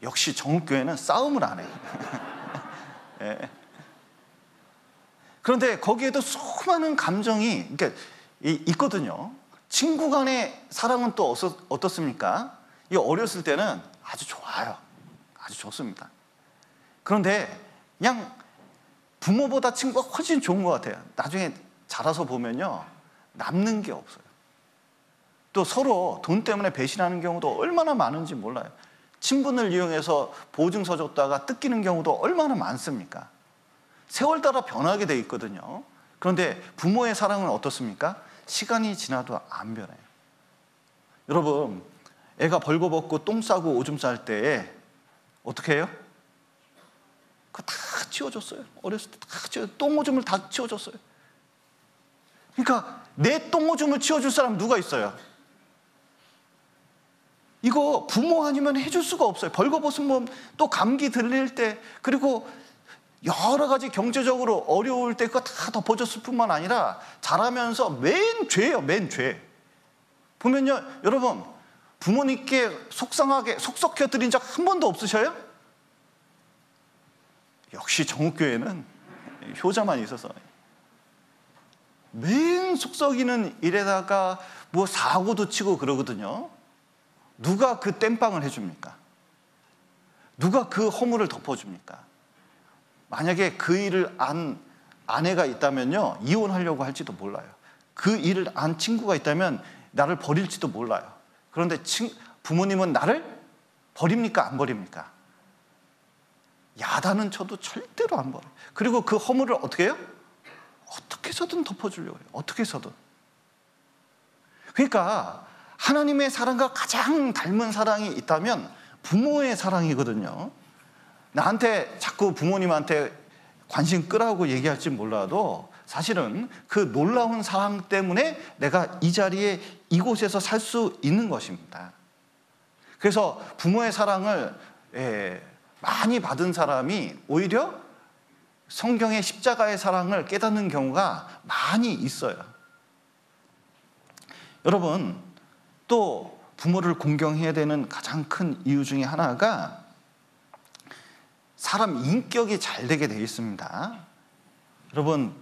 역시 정읍교회는 싸움을 안 해요. 네. 그런데 거기에도 수많은 감정이 있거든요. 친구 간의 사랑은 또 어떻습니까? 이 어렸을 때는 아주 좋아요. 아주 좋습니다. 그런데 그냥 부모보다 친구가 훨씬 좋은 것 같아요. 나중에 자라서 보면요, 남는 게 없어요. 또 서로 돈 때문에 배신하는 경우도 얼마나 많은지 몰라요. 친분을 이용해서 보증서 줬다가 뜯기는 경우도 얼마나 많습니까? 세월 따라 변하게 돼 있거든요. 그런데 부모의 사랑은 어떻습니까? 시간이 지나도 안 변해요. 여러분, 애가 벌거벗고 똥 싸고 오줌 쌀 때 어떻게 해요? 그거 다 치워줬어요. 어렸을 때 다 똥 오줌을 다 치워줬어요. 그러니까 내 똥 오줌을 치워줄 사람 누가 있어요? 이거 부모 아니면 해줄 수가 없어요. 벌거벗으면 또 감기 들릴 때, 그리고 여러 가지 경제적으로 어려울 때 그거 다 덮어줬을 뿐만 아니라 자라면서 맨 죄예요. 맨 죄. 보면요, 여러분 부모님께 속상하게 속썩혀 드린 적 한 번도 없으셔요? 역시 정읍교회는 효자만 있어서 맨 속썩이는 일에다가 뭐 사고도 치고 그러거든요. 누가 그 땜빵을 해줍니까? 누가 그 허물을 덮어줍니까? 만약에 그 일을 안 아내가 있다면요, 이혼하려고 할지도 몰라요. 그 일을 안 친구가 있다면 나를 버릴지도 몰라요. 그런데 부모님은 나를 버립니까? 안 버립니까? 야단은 쳐도 절대로 안 버려요. 그리고 그 허물을 어떻게 해요? 어떻게 해서든 덮어주려고 해요. 어떻게 해서든. 그러니까 하나님의 사랑과 가장 닮은 사랑이 있다면 부모의 사랑이거든요. 나한테 자꾸 부모님한테 관심 끄라고 얘기할지 몰라도 사실은 그 놀라운 사랑 때문에 내가 이 자리에 이곳에서 살 수 있는 것입니다. 그래서 부모의 사랑을 많이 받은 사람이 오히려 성경의 십자가의 사랑을 깨닫는 경우가 많이 있어요. 여러분, 또 부모를 공경해야 되는 가장 큰 이유 중에 하나가 사람 인격이 잘 되게 되어 있습니다. 여러분,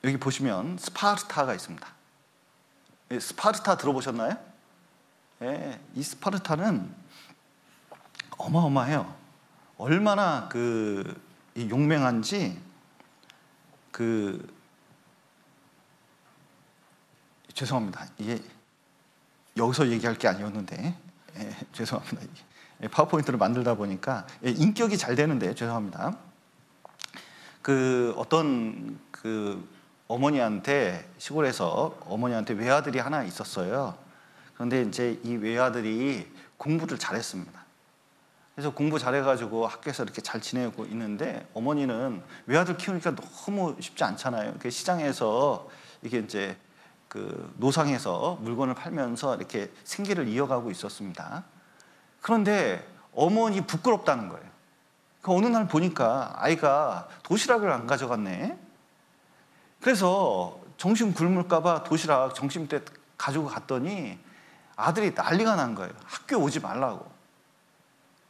여기 보시면 스파르타가 있습니다. 스파르타 들어보셨나요? 예, 이 스파르타는 어마어마해요. 얼마나 이 용맹한지 죄송합니다. 이게 여기서 얘기할 게 아니었는데 죄송합니다. 파워포인트를 만들다 보니까 인격이 잘 되는데 죄송합니다. 어떤 어머니한테 시골에서 어머니한테 외아들이 하나 있었어요. 그런데 이제 이 외아들이 공부를 잘했습니다. 그래서 공부 잘해가지고 학교에서 이렇게 잘 지내고 있는데 어머니는 외아들 키우니까 너무 쉽지 않잖아요. 시장에서 이게 이제 노상에서 물건을 팔면서 이렇게 생계를 이어가고 있었습니다. 그런데 어머니 부끄럽다는 거예요. 어느 날 보니까 아이가 도시락을 안 가져갔네. 그래서 점심 굶을까 봐 도시락 점심 때 가지고 갔더니 아들이 난리가 난 거예요. 학교 오지 말라고.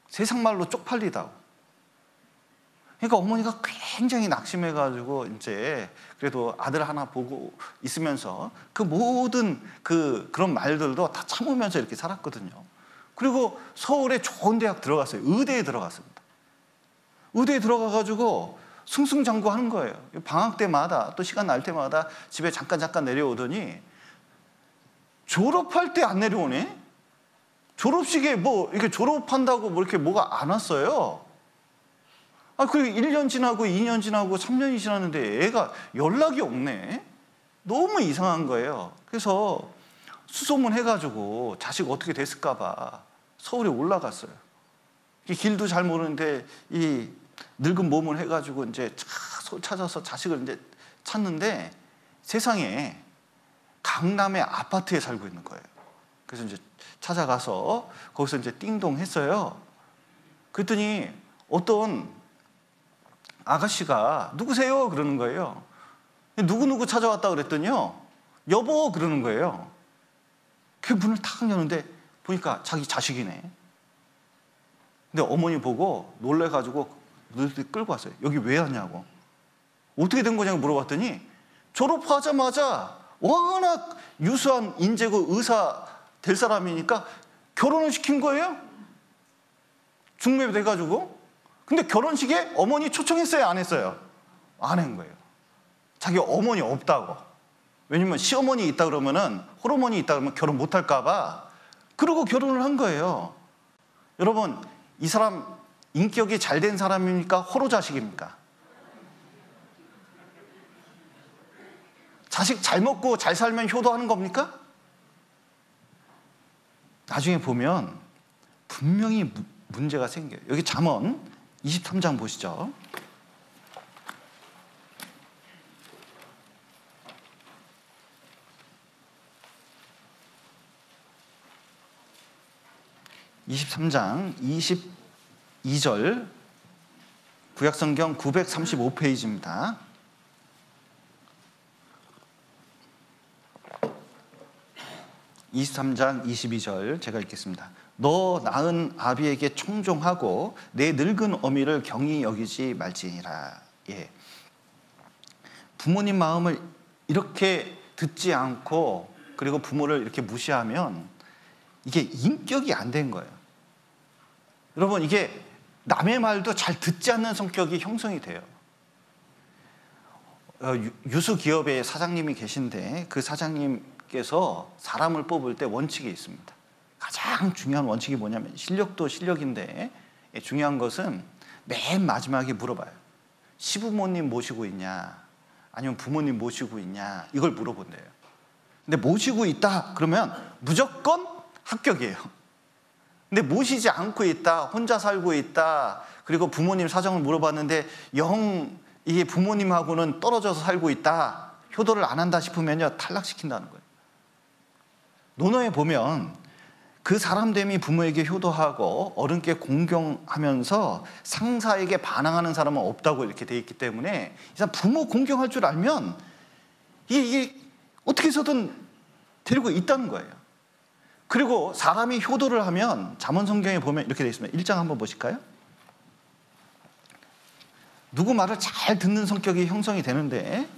세상 말로 쪽팔리다고. 그러니까 어머니가 굉장히 낙심해가지고 이제 그래도 아들 하나 보고 있으면서 그 모든 그런 말들도 다 참으면서 이렇게 살았거든요. 그리고 서울에 좋은 대학 들어갔어요. 의대에 들어갔습니다. 의대에 들어가가지고 승승장구하는 거예요. 방학 때마다 또 시간 날 때마다 집에 잠깐 내려오더니 졸업할 때 안 내려오네. 졸업식에 뭐 이렇게 졸업한다고 뭐 이렇게 뭐가 안 왔어요. 그리고 1년 지나고 2년 지나고 3년이 지났는데 애가 연락이 없네. 너무 이상한 거예요. 그래서 수소문 해가지고 자식 어떻게 됐을까 봐 서울에 올라갔어요. 길도 잘 모르는데 이 늙은 몸을 해가지고 이제 찾아서 자식을 이제 찾는데 세상에 강남의 아파트에 살고 있는 거예요. 그래서 이제 찾아가서 거기서 이제 띵동 했어요. 그랬더니 어떤 아가씨가 누구세요? 그러는 거예요. 누구누구 찾아왔다 그랬더니요. 여보 그러는 거예요. 그 문을 탁 여는데 보니까 자기 자식이네. 근데 어머니 보고 놀래가지고 끌고 왔어요. 여기 왜 왔냐고. 어떻게 된 거냐고 물어봤더니 졸업하자마자 워낙 유수한 인재고 의사 될 사람이니까 결혼을 시킨 거예요. 중매 돼가지고. 근데 결혼식에 어머니 초청했어요? 안 했어요? 안 한 거예요. 자기 어머니 없다고. 왜냐면 시어머니 있다 그러면은 홀어머니 있다 그러면 결혼 못 할까 봐. 그러고 결혼을 한 거예요. 여러분, 이 사람 인격이 잘 된 사람입니까? 호로 자식입니까? 자식 잘 먹고 잘 살면 효도하는 겁니까? 나중에 보면 분명히 문제가 생겨요. 여기 잠언 23장 보시죠. (23장) 22절 구약성경 935페이지입니다. (23장) 22절 제가 읽겠습니다. 너 낳은 아비에게 청종하고 내 늙은 어미를 경히 여기지 말지니라. 예. 부모님 마음을 이렇게 듣지 않고 그리고 부모를 이렇게 무시하면 이게 인격이 안 된 거예요. 여러분, 이게 남의 말도 잘 듣지 않는 성격이 형성이 돼요. 유수 기업의 사장님이 계신데 그 사장님께서 사람을 뽑을 때 원칙이 있습니다. 가장 중요한 원칙이 뭐냐면 실력도 실력인데 중요한 것은 맨 마지막에 물어봐요. 시부모님 모시고 있냐 아니면 부모님 모시고 있냐 이걸 물어본대요. 근데 모시고 있다 그러면 무조건 합격이에요. 근데 모시지 않고 있다, 혼자 살고 있다, 그리고 부모님 사정을 물어봤는데 영 이게 부모님하고는 떨어져서 살고 있다, 효도를 안 한다 싶으면요 탈락시킨다는 거예요. 논어에 보면 그 사람됨이 부모에게 효도하고 어른께 공경하면서 상사에게 반항하는 사람은 없다고 이렇게 돼 있기 때문에 이 사람 부모 공경할 줄 알면 이게 어떻게 해서든 데리고 있다는 거예요. 그리고 사람이 효도를 하면 잠언 성경에 보면 이렇게 돼 있습니다. 1장 한번 보실까요? 누구 말을 잘 듣는 성격이 형성이 되는데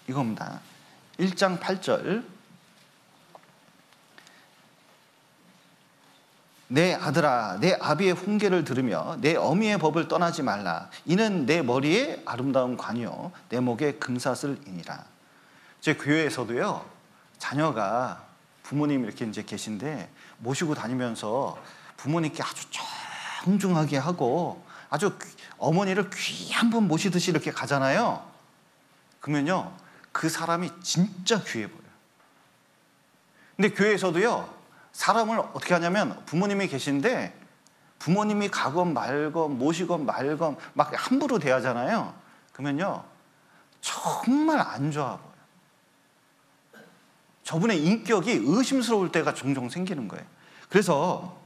이겁니다. 1장 8절 내 아들아 내 아비의 훈계를 들으며 내 어미의 법을 떠나지 말라. 이는 내 머리에 아름다운 관이요 내 목에 금사슬이니라. 제 교회에서도요 자녀가 부모님 이렇게 이제 계신데 모시고 다니면서 부모님께 아주 정중하게 하고 아주 어머니를 귀 한 번 모시듯이 이렇게 가잖아요. 그러면요 그 사람이 진짜 귀해 보여요. 근데 교회에서도요 사람을 어떻게 하냐면 부모님이 계신데 부모님이 가건 말건 모시건 말건 막 함부로 대하잖아요. 그러면요 정말 안 좋아 보여요. 저분의 인격이 의심스러울 때가 종종 생기는 거예요. 그래서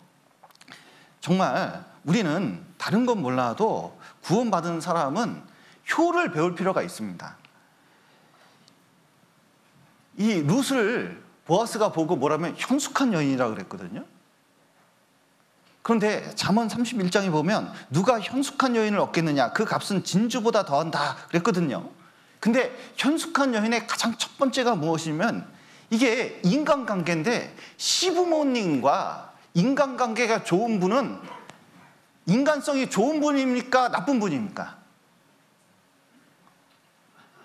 정말 우리는 다른 건 몰라도 구원받은 사람은 효를 배울 필요가 있습니다. 이 룻을 보아스가 보고 뭐라면 현숙한 여인이라고 그랬거든요. 그런데 잠언 31장에 보면 누가 현숙한 여인을 얻겠느냐 그 값은 진주보다 더한다 그랬거든요. 근데 현숙한 여인의 가장 첫 번째가 무엇이냐면 이게 인간관계인데 시부모님과 인간관계가 좋은 분은 인간성이 좋은 분입니까? 나쁜 분입니까?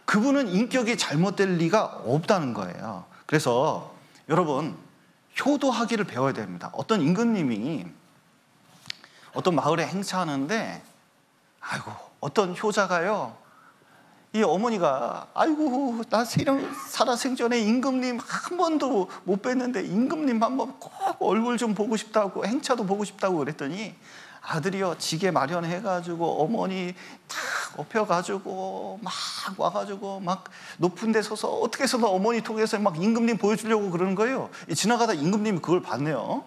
그분은 인격이 잘못될 리가 없다는 거예요. 그래서 여러분 효도하기를 배워야 됩니다. 어떤 임금님이 어떤 마을에 행차하는데 아이고 어떤 효자가요 이 어머니가 아이고 나 살아생전에 임금님 한 번도 못 뵀는데 임금님 한번 꼭 얼굴 좀 보고 싶다고 행차도 보고 싶다고 그랬더니 아들이요 지게 마련해가지고 어머니 탁 업혀가지고 막 와가지고 막 높은 데 서서 어떻게 해서든 어머니 통해서 막 임금님 보여주려고 그러는 거예요. 지나가다 임금님이 그걸 봤네요.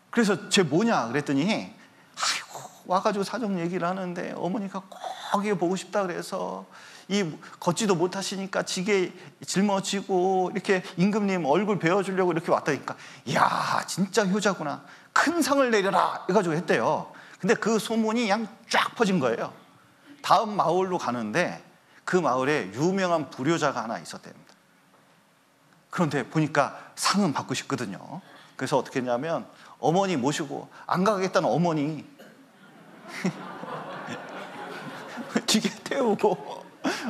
그래서 쟤 뭐냐 그랬더니 아이고 와가지고 사정 얘기를 하는데 어머니가 꼭 이거 보고 싶다 그래서 이 걷지도 못하시니까 지게 짊어지고 이렇게 임금님 얼굴 베어주려고 이렇게 왔다니까 이야 진짜 효자구나 큰 상을 내려라 해가지고 했대요. 근데 그 소문이 그냥 쫙 퍼진 거예요. 다음 마을로 가는데 그 마을에 유명한 불효자가 하나 있었답니다. 그런데 보니까 상은 받고 싶거든요. 그래서 어떻게 했냐면 어머니 모시고 안 가겠다는 어머니 기계 태우고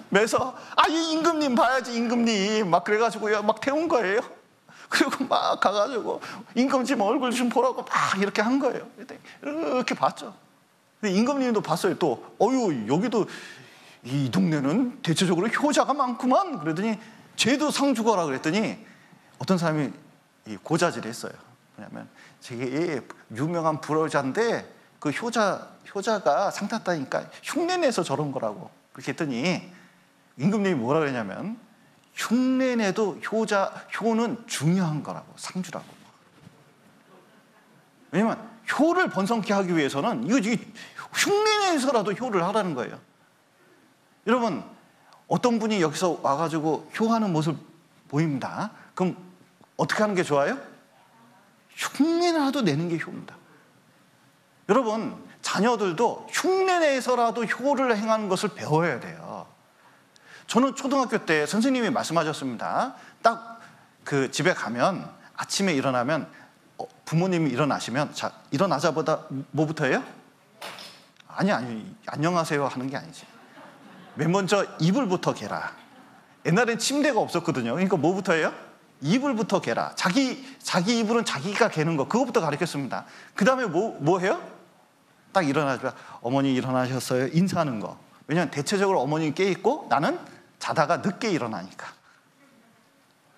매서 이 임금님 봐야지 임금님 막 그래가지고요 막 태운 거예요. 그리고 막 가가지고 임금님 얼굴 좀 보라고 막 이렇게 한 거예요. 이렇게 봤죠. 근데 임금님도 봤어요. 또 여기도 이 동네는 대체적으로 효자가 많구만 그러더니 쟤도 상 주거라 그랬더니 어떤 사람이 고자질을 했어요. 뭐냐면 되게 유명한 불효자인데 그 효자가 상 탔다니까 흉내내서 저런 거라고 그렇게 했더니 임금님이 뭐라 그러냐면 흉내내도 효는 중요한 거라고 상주라고. 왜냐면 효를 번성케 하기 위해서는 이거 흉내내서라도 효를 하라는 거예요. 여러분 어떤 분이 여기서 와가지고 효하는 모습 보입니다. 그럼 어떻게 하는 게 좋아요? 흉내라도 내는 게 효입니다. 여러분 자녀들도 흉내내서라도 효를 행하는 것을 배워야 돼요. 저는 초등학교 때 선생님이 말씀하셨습니다. 딱 그 집에 가면 아침에 일어나면 부모님이 일어나시면 자 일어나자보다 뭐부터 해요? 아니 안녕하세요 하는 게 아니지. 맨 먼저 이불부터 개라. 옛날엔 침대가 없었거든요. 그러니까 뭐부터 해요? 이불부터 개라. 자기 이불은 자기가 개는 거 그거부터 가르쳤습니다. 그 다음에 뭐 해요? 딱 일어나자 어머니 일어나셨어요? 인사하는 거. 왜냐하면 대체적으로 어머니는 깨 있고 나는 자다가 늦게 일어나니까.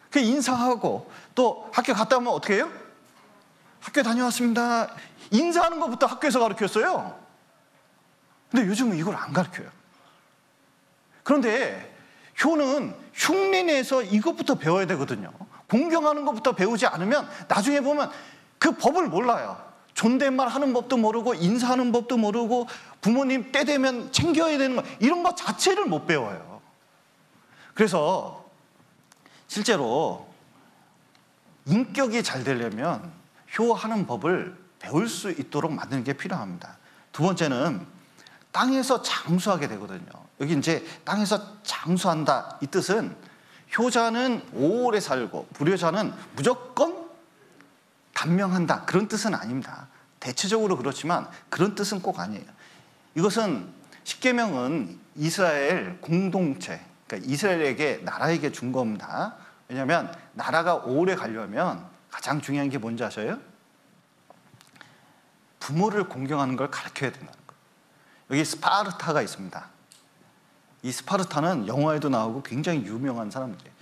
그 인사하고 또 학교 갔다 오면 어떻게 해요? 학교 다녀왔습니다. 인사하는 것부터 학교에서 가르쳤어요. 근데 요즘은 이걸 안 가르쳐요. 그런데 효는 흉내내서 이것부터 배워야 되거든요. 공경하는 것부터 배우지 않으면 나중에 보면 그 법을 몰라요. 존댓말 하는 법도 모르고 인사하는 법도 모르고 부모님 때 되면 챙겨야 되는 거 이런 것 자체를 못 배워요. 그래서 실제로 인격이 잘 되려면 효하는 법을 배울 수 있도록 만드는 게 필요합니다. 두 번째는 땅에서 장수하게 되거든요. 여기 이제 땅에서 장수한다 이 뜻은 효자는 오래 살고 불효자는 무조건 단명한다 그런 뜻은 아닙니다. 대체적으로 그렇지만 그런 뜻은 꼭 아니에요. 이것은 십계명은 이스라엘 공동체, 그러니까 이스라엘에게 나라에게 준 겁니다. 왜냐하면 나라가 오래 가려면 가장 중요한 게 뭔지 아셔요? 부모를 공경하는 걸 가르쳐야 된다는 거예요. 여기 스파르타가 있습니다. 이 스파르타는 영화에도 나오고 굉장히 유명한 사람들이에요.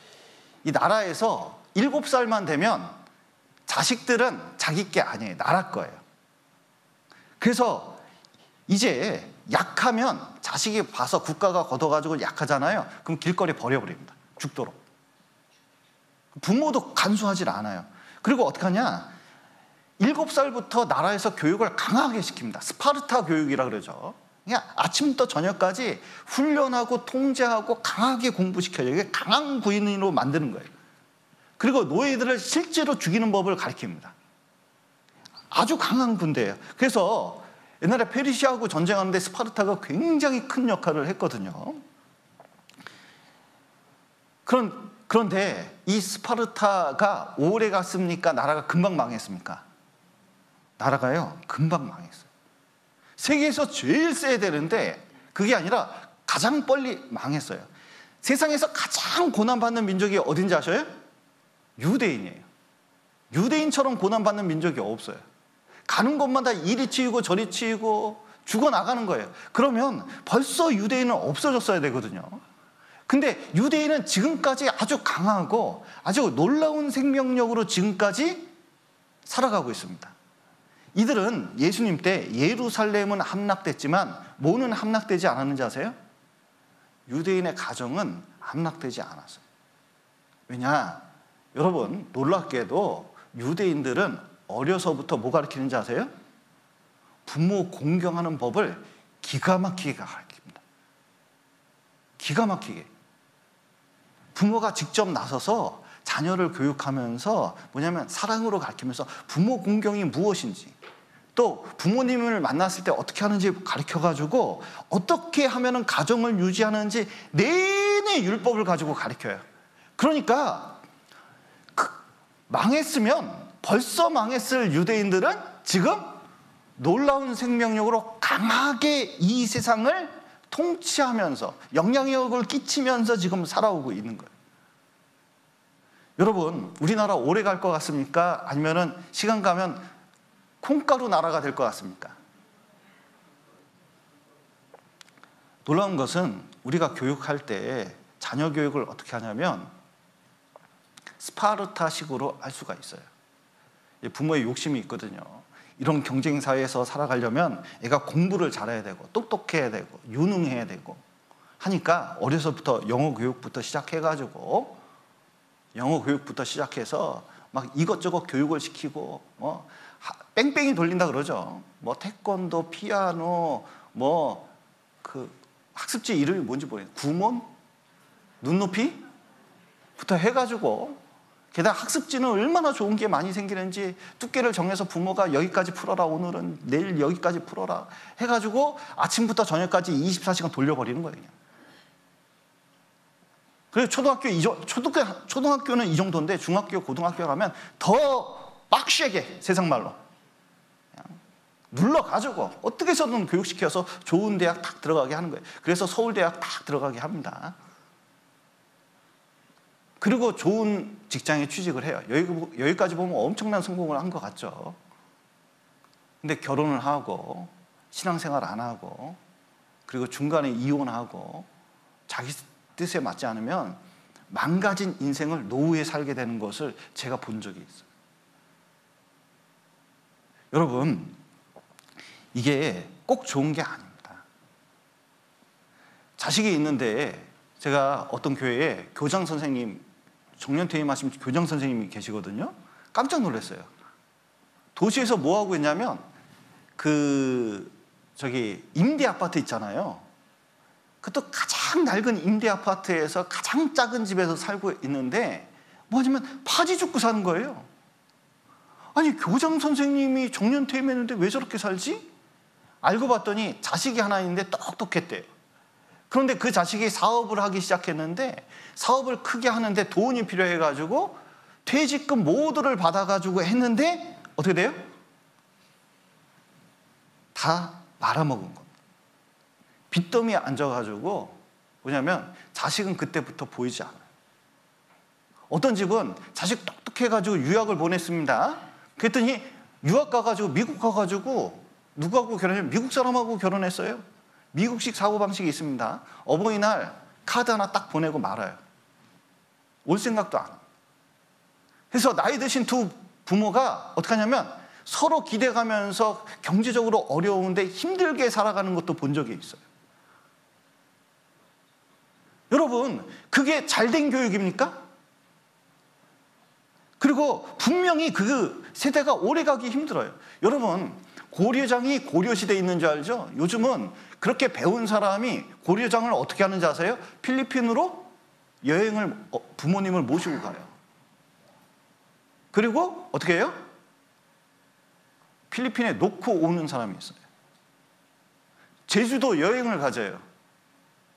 이 나라에서 7살만 되면 자식들은 자기 게 아니에요. 나라 거예요. 그래서 이제 약하면 자식이 봐서 국가가 걷어가지고 약하잖아요. 그럼 길거리에 버려버립니다. 죽도록. 부모도 간수하질 않아요. 그리고 어떻게 하냐? 7살부터 나라에서 교육을 강하게 시킵니다. 스파르타 교육이라 그러죠. 그냥 아침부터 저녁까지 훈련하고 통제하고 강하게 공부시켜요. 이게 강한 군인으로 만드는 거예요. 그리고 노예들을 실제로 죽이는 법을 가르칩니다. 아주 강한 군대예요. 그래서 옛날에 페르시아하고 전쟁하는데 스파르타가 굉장히 큰 역할을 했거든요. 그런데 이 스파르타가 오래 갔습니까? 나라가 금방 망했습니까? 나라가요, 금방 망했어요. 세계에서 제일 세야 되는데 그게 아니라 가장 빨리 망했어요. 세상에서 가장 고난받는 민족이 어딘지 아셔요? 유대인이에요. 유대인처럼 고난받는 민족이 없어요. 가는 곳마다 이리 치이고 저리 치이고 죽어나가는 거예요. 그러면 벌써 유대인은 없어졌어야 되거든요. 근데 유대인은 지금까지 아주 강하고 아주 놀라운 생명력으로 지금까지 살아가고 있습니다. 이들은 예수님 때 예루살렘은 함락됐지만 뭐는 함락되지 않았는지 아세요? 유대인의 가정은 함락되지 않았어요. 왜냐? 여러분 놀랍게도 유대인들은 어려서부터 뭐 가르치는지 아세요? 부모 공경하는 법을 기가 막히게 가르칩니다. 기가 막히게. 부모가 직접 나서서 자녀를 교육하면서 뭐냐면 사랑으로 가르치면서 부모 공경이 무엇인지 또 부모님을 만났을 때 어떻게 하는지 가르쳐가지고 어떻게 하면 가정을 유지하는지 내내 율법을 가지고 가르쳐요. 그러니까 망했으면 벌써 망했을 유대인들은 지금 놀라운 생명력으로 강하게 이 세상을 통치하면서 영향력을 끼치면서 지금 살아오고 있는 거예요. 여러분 우리나라 오래 갈 것 같습니까? 아니면은 시간 가면 콩가루 나라가 될 것 같습니까? 놀라운 것은 우리가 교육할 때 자녀 교육을 어떻게 하냐면 스파르타식으로 할 수가 있어요. 부모의 욕심이 있거든요. 이런 경쟁 사회에서 살아가려면 애가 공부를 잘해야 되고 똑똑해야 되고 유능해야 되고 하니까 어려서부터 영어 교육부터 시작해가지고 막 이것저것 교육을 시키고 뺑뺑이 돌린다 그러죠. 뭐 태권도, 피아노, 뭐 그 학습지 이름이 뭔지 모르겠어요. 구몬, 눈높이부터 해가지고 게다가 학습지는 얼마나 좋은 게 많이 생기는지 두께를 정해서 부모가 여기까지 풀어라, 오늘은 내일 여기까지 풀어라 해가지고 아침부터 저녁까지 24시간 돌려버리는 거예요. 그냥. 그래서 초등학교는 이 정도인데 중학교, 고등학교 가면 더 빡세게 세상말로 눌러가지고 어떻게 해서든 교육시켜서 좋은 대학 딱 들어가게 하는 거예요. 그래서 서울대학 딱 들어가게 합니다. 그리고 좋은 직장에 취직을 해요. 여기까지 보면 엄청난 성공을 한 것 같죠. 근데 결혼을 하고 신앙생활 안 하고 그리고 중간에 이혼하고 자기 뜻에 맞지 않으면 망가진 인생을 노후에 살게 되는 것을 제가 본 적이 있어요. 여러분, 이게 꼭 좋은 게 아닙니다. 자식이 있는데 제가 어떤 교회에 교장 선생님, 정년퇴임하신 교장 선생님이 계시거든요. 깜짝 놀랐어요. 도시에서 뭐 하고 있냐면 임대 아파트 있잖아요. 그것도 가장 낡은 임대 아파트에서 가장 작은 집에서 살고 있는데 뭐냐면 파지 죽고 사는 거예요. 아니, 교장 선생님이 정년퇴임했는데 왜 저렇게 살지? 알고 봤더니 자식이 하나 있는데 똑똑했대요. 그런데 그 자식이 사업을 하기 시작했는데 사업을 크게 하는데 돈이 필요해가지고 퇴직금 모두를 받아가지고 했는데 어떻게 돼요? 다 말아먹은 겁니다. 빚더미에 앉아가지고 뭐냐면 자식은 그때부터 보이지 않아요. 어떤 집은 자식 똑똑해가지고 유학을 보냈습니다. 그랬더니 유학 가가지고 미국 가가지고 누구하고 결혼했냐면 미국 사람하고 결혼했어요. 미국식 사고방식이 있습니다. 어버이날 카드 하나 딱 보내고 말아요. 올 생각도 안 합니다. 그래서 나이 드신 두 부모가 어떻게 하냐면 서로 기대가면서 경제적으로 어려운데 힘들게 살아가는 것도 본 적이 있어요. 여러분, 그게 잘된 교육입니까? 그리고 분명히 그 세대가 오래가기 힘들어요. 여러분, 고려장이 고려시대에 있는 줄 알죠? 요즘은 그렇게 배운 사람이 고려장을 어떻게 하는지 아세요? 필리핀으로 여행을 부모님을 모시고 가요. 그리고 어떻게 해요? 필리핀에 놓고 오는 사람이 있어요. 제주도 여행을 가져요.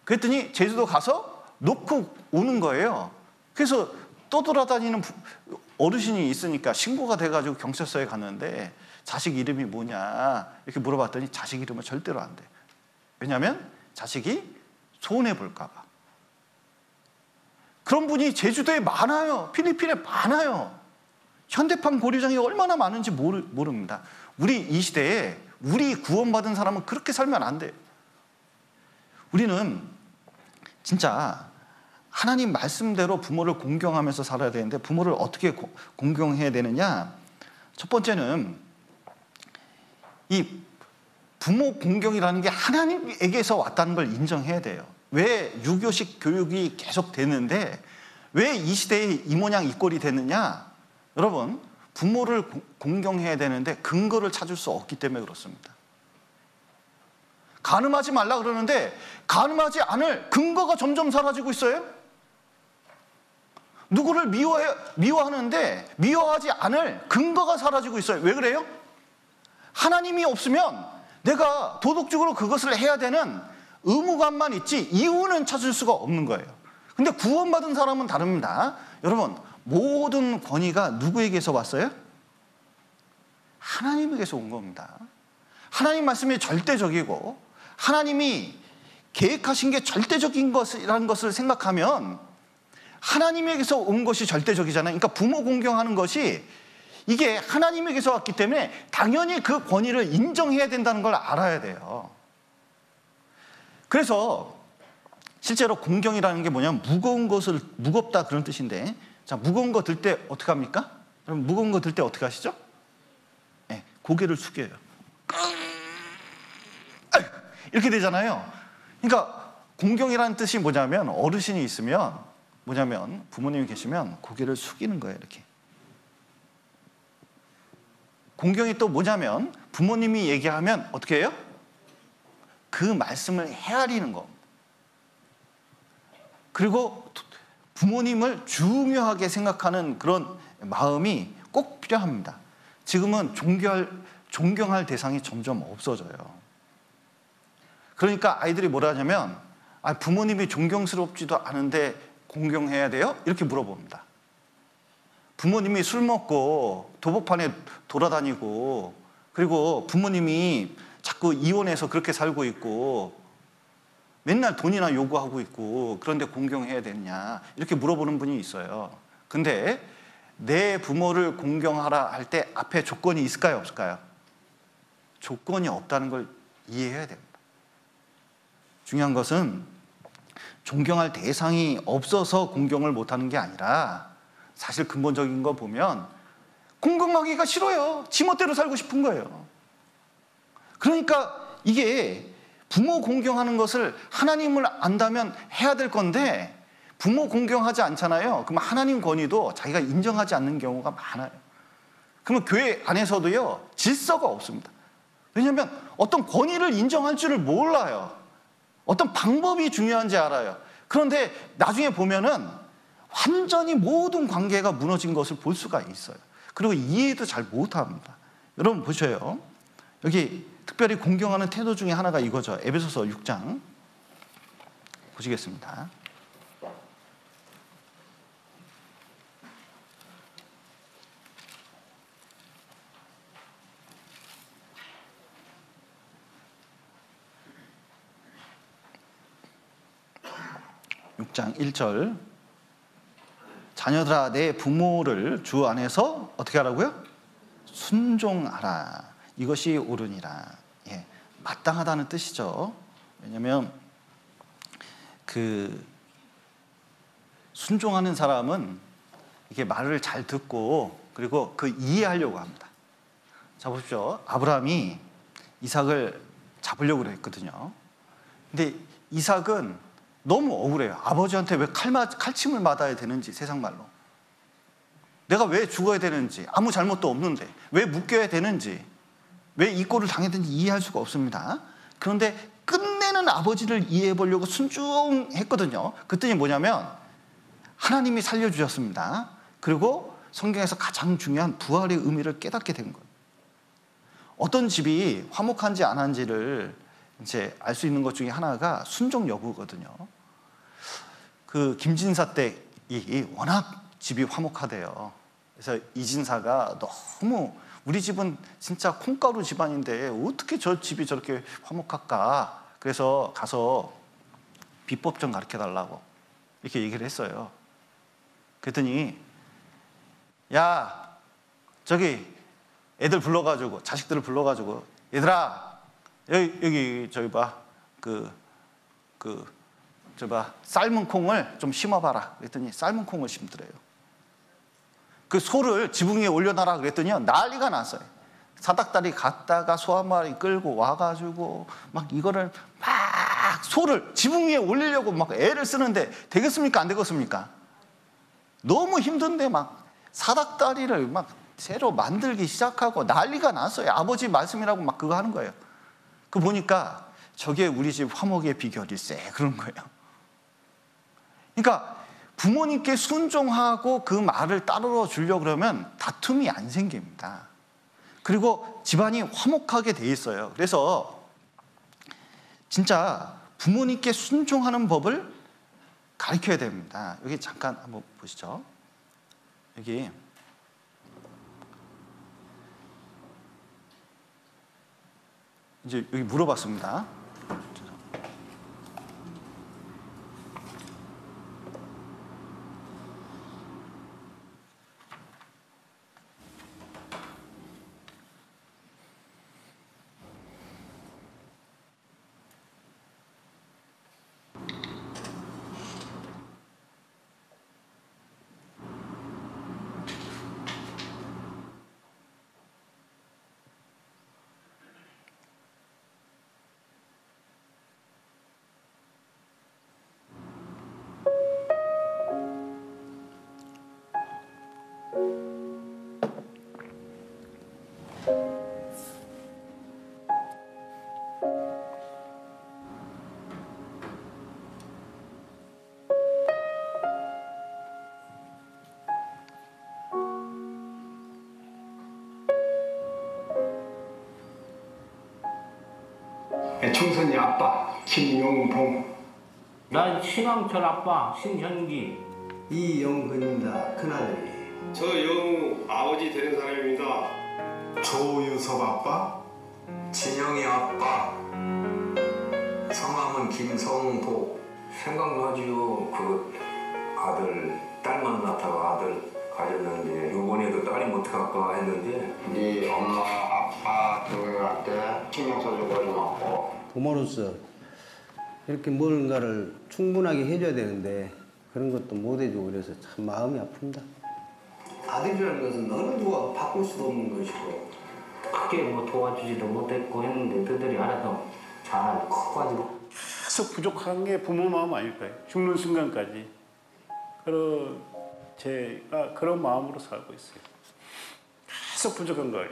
그랬더니 제주도 가서 놓고 오는 거예요. 그래서 떠돌아다니는 어르신이 있으니까 신고가 돼가지고 경찰서에 갔는데 자식 이름이 뭐냐 이렇게 물어봤더니 자식 이름은 절대로 안 돼. 왜냐하면 자식이 손해볼까 봐. 그런 분이 제주도에 많아요. 필리핀에 많아요. 현대판 고려장이 얼마나 많은지 모릅니다. 우리 이 시대에 우리 구원받은 사람은 그렇게 살면 안 돼요. 우리는 진짜 하나님 말씀대로 부모를 공경하면서 살아야 되는데 부모를 어떻게 공경해야 되느냐? 첫 번째는 이 부모 공경이라는 게 하나님에게서 왔다는 걸 인정해야 돼요. 왜 유교식 교육이 계속 되는데 왜 이 시대에 이 모양 이 꼴이 되느냐? 여러분, 부모를 공경해야 되는데 근거를 찾을 수 없기 때문에 그렇습니다. 간음하지 말라 그러는데 간음하지 않을 근거가 점점 사라지고 있어요. 누구를 미워하는데 미워하지 않을 근거가 사라지고 있어요. 왜 그래요? 하나님이 없으면 내가 도덕적으로 그것을 해야 되는 의무감만 있지 이유는 찾을 수가 없는 거예요. 근데 구원받은 사람은 다릅니다. 여러분, 모든 권위가 누구에게서 왔어요? 하나님에게서 온 겁니다. 하나님 말씀이 절대적이고 하나님이 계획하신 게 절대적인 것이라는 것을 생각하면 하나님에게서 온 것이 절대적이잖아요. 그러니까 부모 공경하는 것이 이게 하나님에게서 왔기 때문에 당연히 그 권위를 인정해야 된다는 걸 알아야 돼요. 그래서 실제로 공경이라는 게 뭐냐면 무겁다 그런 뜻인데, 자, 무거운 거 들 때 어떻게 합니까? 여러분, 무거운 거 들 때 어떻게 하시죠? 고개를 숙여요. 이렇게 되잖아요. 그러니까 공경이라는 뜻이 뭐냐면 어르신이 있으면 뭐냐면 부모님이 계시면 고개를 숙이는 거예요. 이렇게. 공경이 또 뭐냐면 부모님이 얘기하면 어떻게 해요? 그 말씀을 헤아리는 거. 그리고 부모님을 중요하게 생각하는 그런 마음이 꼭 필요합니다. 지금은 존경할 대상이 점점 없어져요. 그러니까 아이들이 뭐라 하냐면 부모님이 존경스럽지도 않은데 공경해야 돼요? 이렇게 물어봅니다. 부모님이 술 먹고 도보판에 돌아다니고 그리고 부모님이 자꾸 이혼해서 그렇게 살고 있고 맨날 돈이나 요구하고 있고 그런데 공경해야 되느냐 이렇게 물어보는 분이 있어요. 근데 내 부모를 공경하라 할 때 앞에 조건이 있을까요? 없을까요? 조건이 없다는 걸 이해해야 됩니다. 중요한 것은 존경할 대상이 없어서 공경을 못하는 게 아니라 사실 근본적인 거 보면 공경하기가 싫어요. 지멋대로 살고 싶은 거예요. 그러니까 이게 부모 공경하는 것을 하나님을 안다면 해야 될 건데 부모 공경하지 않잖아요. 그럼 하나님 권위도 자기가 인정하지 않는 경우가 많아요. 그러면 교회 안에서도요 질서가 없습니다. 왜냐하면 어떤 권위를 인정할 줄을 몰라요. 어떤 방법이 중요한지 알아요. 그런데 나중에 보면은 완전히 모든 관계가 무너진 것을 볼 수가 있어요. 그리고 이해도 잘 못합니다. 여러분 보셔요. 여기 특별히 공경하는 태도 중에 하나가 이거죠. 에베소서 6장 보시겠습니다. (6장 1절) 자녀들아 내 부모를 주 안에서 어떻게 하라고요? 순종하라. 이것이 옳으니라. 예, 마땅하다는 뜻이죠. 왜냐하면 순종하는 사람은 이게 말을 잘 듣고 그리고 이해하려고 합니다. 자 보십시오. 아브라함이 이삭을 잡으려고 했거든요. 근데 이삭은 너무 억울해요. 아버지한테 왜 칼침을 맞아야 되는지, 세상 말로. 내가 왜 죽어야 되는지, 아무 잘못도 없는데 왜 묶여야 되는지, 왜 이 꼴을 당했는지 이해할 수가 없습니다. 그런데 끝내는 아버지를 이해해 보려고 순종했거든요. 그랬더니 뭐냐면 하나님이 살려주셨습니다. 그리고 성경에서 가장 중요한 부활의 의미를 깨닫게 된 거예요. 어떤 집이 화목한지 안 한지를 이제 알 수 있는 것 중에 하나가 순종 여부거든요. 김진사 댁이 워낙 집이 화목하대요. 그래서 이진사가 너무 우리 집은 진짜 콩가루 집안인데 어떻게 저 집이 저렇게 화목할까? 그래서 가서 비법 좀 가르쳐 달라고 이렇게 얘기를 했어요. 그랬더니 야 저기 애들 불러가지고 자식들을 불러가지고 얘들아 여기 저기 봐 저기 봐 삶은 콩을 좀 심어봐라 그랬더니 삶은 콩을 심더래요. 그 소를 지붕 위에 올려놔라 그랬더니 난리가 났어요. 사닥다리 갔다가 소 한 마리 끌고 와가지고 막 이거를 막 소를 지붕 위에 올리려고 막 애를 쓰는데 되겠습니까? 안 되겠습니까? 너무 힘든데 막 사닥다리를 막 새로 만들기 시작하고 난리가 났어요. 아버지 말씀이라고 막 그거 하는 거예요. 그 보니까 저게 우리 집 화목의 비결일세 그런 거예요. 그러니까 부모님께 순종하고 그 말을 따르러 주려고 그러면 다툼이 안 생깁니다. 그리고 집안이 화목하게 돼 있어요. 그래서 진짜 부모님께 순종하는 법을 가르쳐야 됩니다. 여기 잠깐 한번 보시죠. 여기 이제 여기 물어봤습니다. 충선이 아빠 김용봉. 난 신왕철 아빠 신현기. 이영근입니다. 큰아들이. 저 영우 아버지 되는 사람입니다. 조유섭 아빠. 진영이 아빠. 성함은 김성복. 생각나지요. 그 아들 딸 만났다가 아들 가졌는데 이번에도 딸이 못할까 했는데 네 엄마 아빠 등록할 때 신경 써주고 고맙고. 부모로서 이렇게 뭔가를 충분하게 해줘야 되는데 그런 것도 못 해주고 그래서 참 마음이 아픕니다. 아들이라는 것은 어느 누가 바꿀 수도 없는 것이고 크게 뭐 도와주지도 못했고 했는데 그들이 알아서 잘 커가지고 계속 부족한 게 부모 마음 아닐까요? 죽는 순간까지. 제가 그런 마음으로 살고 있어요. 계속 부족한 거예요.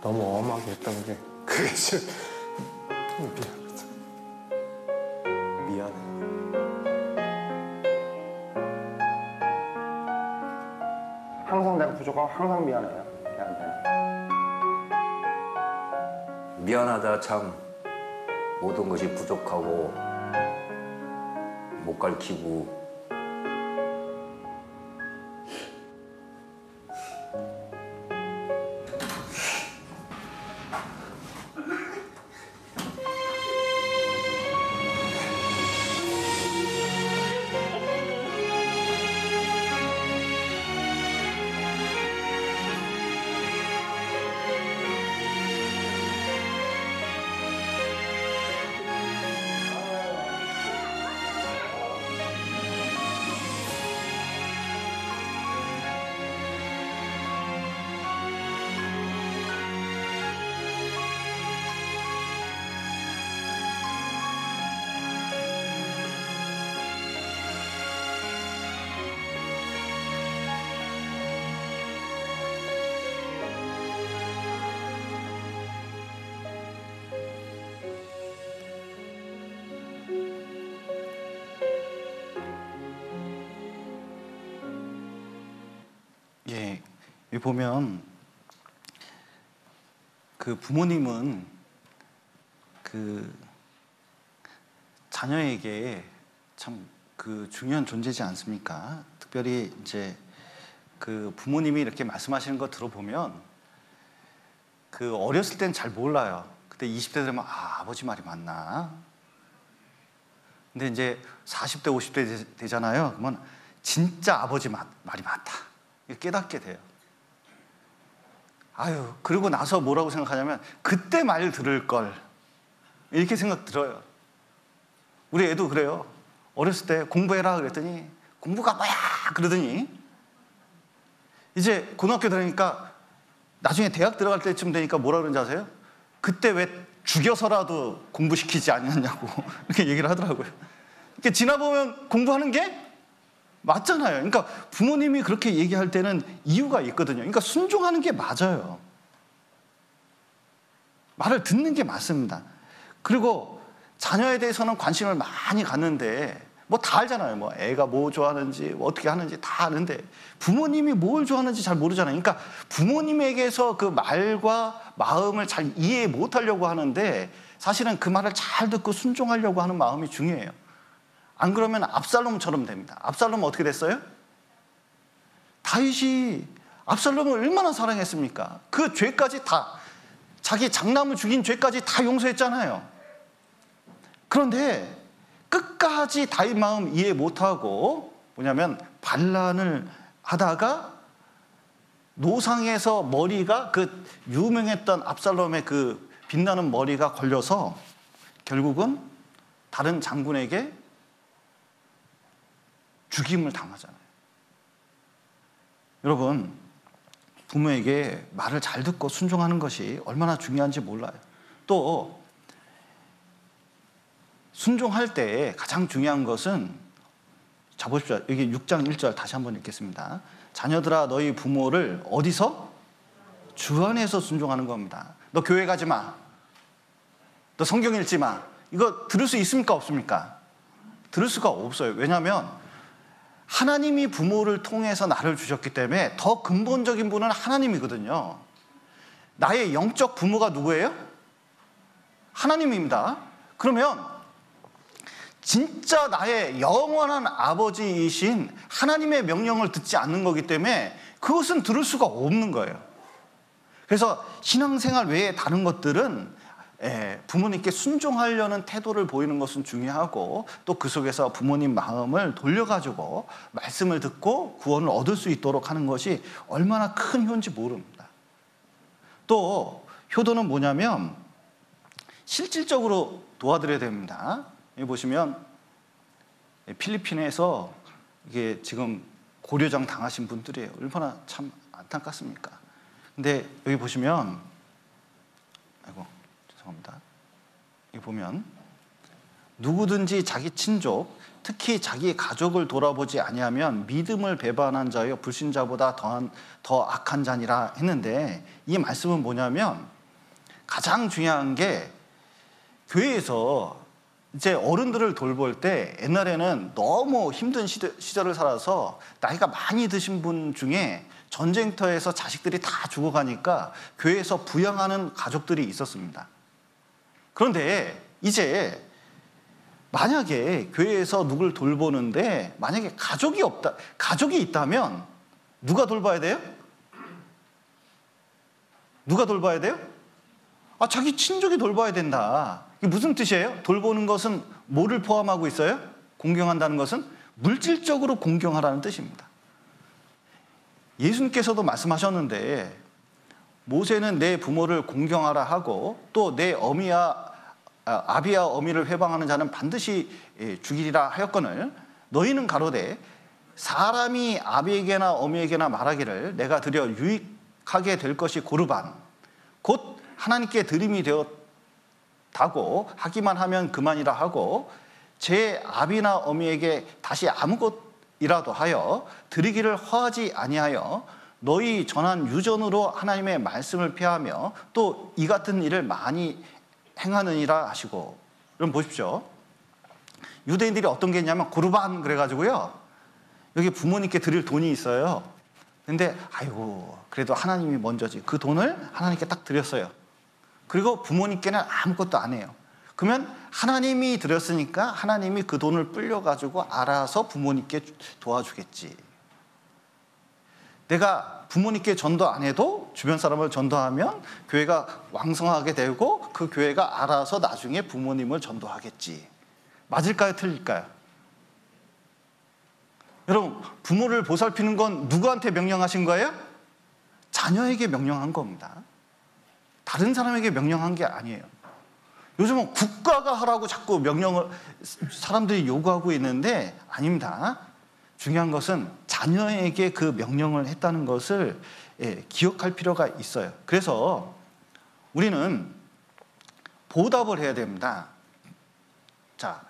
너무 엄하게 했던 게 그게 좀 미안해. 항상 내가 부족하고 항상 미안해요. 걔한테. 미안하다 참. 모든 것이 부족하고 못 가르치고 예, 여기 보면 그 부모님은 그 자녀에게 참 그 중요한 존재지 않습니까? 특별히 이제 그 부모님이 이렇게 말씀하시는 거 들어보면 그 어렸을 땐 잘 몰라요. 그때 20대 되면 아, 아버지 말이 맞나? 근데 이제 40대, 50대 되잖아요. 그러면 진짜 아버지 말이 맞다. 깨닫게 돼요. 아유, 그러고 나서 뭐라고 생각하냐면 그때 말 들을 걸 이렇게 생각 들어요. 우리 애도 그래요. 어렸을 때 공부해라 그랬더니 공부가 뭐야 그러더니 이제 고등학교 들어가니까 나중에 대학 들어갈 때쯤 되니까 뭐라 그러는지 아세요? 그때 왜 죽여서라도 공부시키지 않았냐고 이렇게 얘기를 하더라고요. 이렇게 지나보면 공부하는 게 맞잖아요. 그러니까 부모님이 그렇게 얘기할 때는 이유가 있거든요. 그러니까 순종하는 게 맞아요. 말을 듣는 게 맞습니다. 그리고 자녀에 대해서는 관심을 많이 갖는데 뭐 다 알잖아요. 뭐 애가 뭐 좋아하는지 뭐 어떻게 하는지 다 아는데 부모님이 뭘 좋아하는지 잘 모르잖아요. 그러니까 부모님에게서 그 말과 마음을 잘 이해 못하려고 하는데 사실은 그 말을 잘 듣고 순종하려고 하는 마음이 중요해요. 안 그러면 압살롬처럼 됩니다. 압살롬은 어떻게 됐어요? 다윗이 압살롬을 얼마나 사랑했습니까? 그 죄까지 다, 자기 장남을 죽인 죄까지 다 용서했잖아요. 그런데 끝까지 다윗 마음 이해 못하고 뭐냐면 반란을 하다가 노상에서 머리가 그 유명했던 압살롬의 그 빛나는 머리가 걸려서 결국은 다른 장군에게 죽임을 당하잖아요. 여러분, 부모에게 말을 잘 듣고 순종하는 것이 얼마나 중요한지 몰라요. 또 순종할 때 가장 중요한 것은, 자 보십시오. 여기 6장 1절 다시 한번 읽겠습니다. 자녀들아 너희 부모를 어디서? 주 안에서 순종하는 겁니다. 너 교회 가지 마. 너 성경 읽지 마. 이거 들을 수 있습니까? 없습니까? 들을 수가 없어요. 왜냐하면 하나님이 부모를 통해서 나를 주셨기 때문에 더 근본적인 분은 하나님이거든요. 나의 영적 부모가 누구예요? 하나님입니다. 그러면 진짜 나의 영원한 아버지이신 하나님의 명령을 듣지 않는 거기 때문에 그것은 들을 수가 없는 거예요. 그래서 신앙생활 외에 다른 것들은 부모님께 순종하려는 태도를 보이는 것은 중요하고 또 그 속에서 부모님 마음을 돌려가지고 말씀을 듣고 구원을 얻을 수 있도록 하는 것이 얼마나 큰 효인지 모릅니다. 또 효도는 뭐냐면 실질적으로 도와드려야 됩니다. 여기 보시면 필리핀에서 이게 지금 고려장 당하신 분들이에요. 얼마나 참 안타깝습니까? 근데 여기 보시면 죄송합니다. 여기 보면 누구든지 자기 친족, 특히 자기 가족을 돌아보지 아니하면 믿음을 배반한 자여 불신자보다 더 악한 자니라 했는데, 이 말씀은 뭐냐면 가장 중요한 게 교회에서 이제 어른들을 돌볼 때 옛날에는 너무 힘든 시절을 살아서 나이가 많이 드신 분 중에 전쟁터에서 자식들이 다 죽어가니까 교회에서 부양하는 가족들이 있었습니다. 그런데 이제 만약에 교회에서 누굴 돌보는데 만약에 가족이 있다면 누가 돌봐야 돼요? 누가 돌봐야 돼요? 자기 친족이 돌봐야 된다. 이게 무슨 뜻이에요? 돌보는 것은 뭐를 포함하고 있어요? 공경한다는 것은 물질적으로 공경하라는 뜻입니다. 예수님께서도 말씀하셨는데 모세는 내 부모를 공경하라 하고 또 내 아비와 어미를 회방하는 자는 반드시 죽이리라 하였거늘 너희는 가로되 사람이 아비에게나 어미에게나 말하기를 내가 드려 유익하게 될 것이 고르반 곧 하나님께 드림이 되었다고 하기만 하면 그만이라 하고 제 아비나 어미에게 다시 아무것이라도 하여 드리기를 허하지 아니하여 너희 전한 유전으로 하나님의 말씀을 폐하며 또 이 같은 일을 많이 행하느니라 하시고. 그럼 보십시오. 유대인들이 어떤 게 있냐면 고르반 그래가지고요, 여기 부모님께 드릴 돈이 있어요. 근데 아이고 그래도 하나님이 먼저지, 그 돈을 하나님께 딱 드렸어요. 그리고 부모님께는 아무것도 안 해요. 그러면 하나님이 드렸으니까 하나님이 그 돈을 불려가지고 알아서 부모님께 도와주겠지. 내가 부모님께 전도 안 해도 주변 사람을 전도하면 교회가 왕성하게 되고 그 교회가 알아서 나중에 부모님을 전도하겠지. 맞을까요? 틀릴까요? 여러분, 부모를 보살피는 건 누구한테 명령하신 거예요? 자녀에게 명령한 겁니다. 다른 사람에게 명령한 게 아니에요. 요즘은 국가가 하라고 자꾸 명령을 사람들이 요구하고 있는데 아닙니다. 중요한 것은 자녀에게 그 명령을 했다는 것을 기억할 필요가 있어요. 그래서 우리는 보답을 해야 됩니다. 자,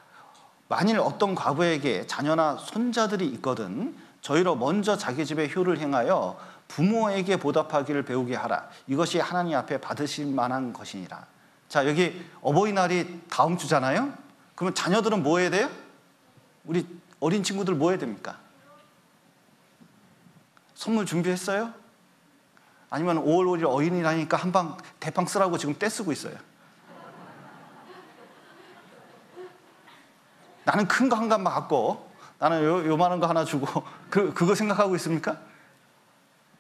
만일 어떤 과부에게 자녀나 손자들이 있거든 저희로 먼저 자기 집에 효를 행하여 부모에게 보답하기를 배우게 하라. 이것이 하나님 앞에 받으실 만한 것이니라. 자, 여기 어버이날이 다음 주잖아요. 그러면 자녀들은 뭐 해야 돼요? 우리 어린 친구들 뭐 해야 됩니까? 선물 준비했어요? 아니면 5월 5일 어린이라니까 한방 대빵 쓰라고 지금 떼쓰고 있어요? 나는 큰 거 한 갑만 갖고 나는 요만한 거 하나 주고 그거 생각하고 있습니까?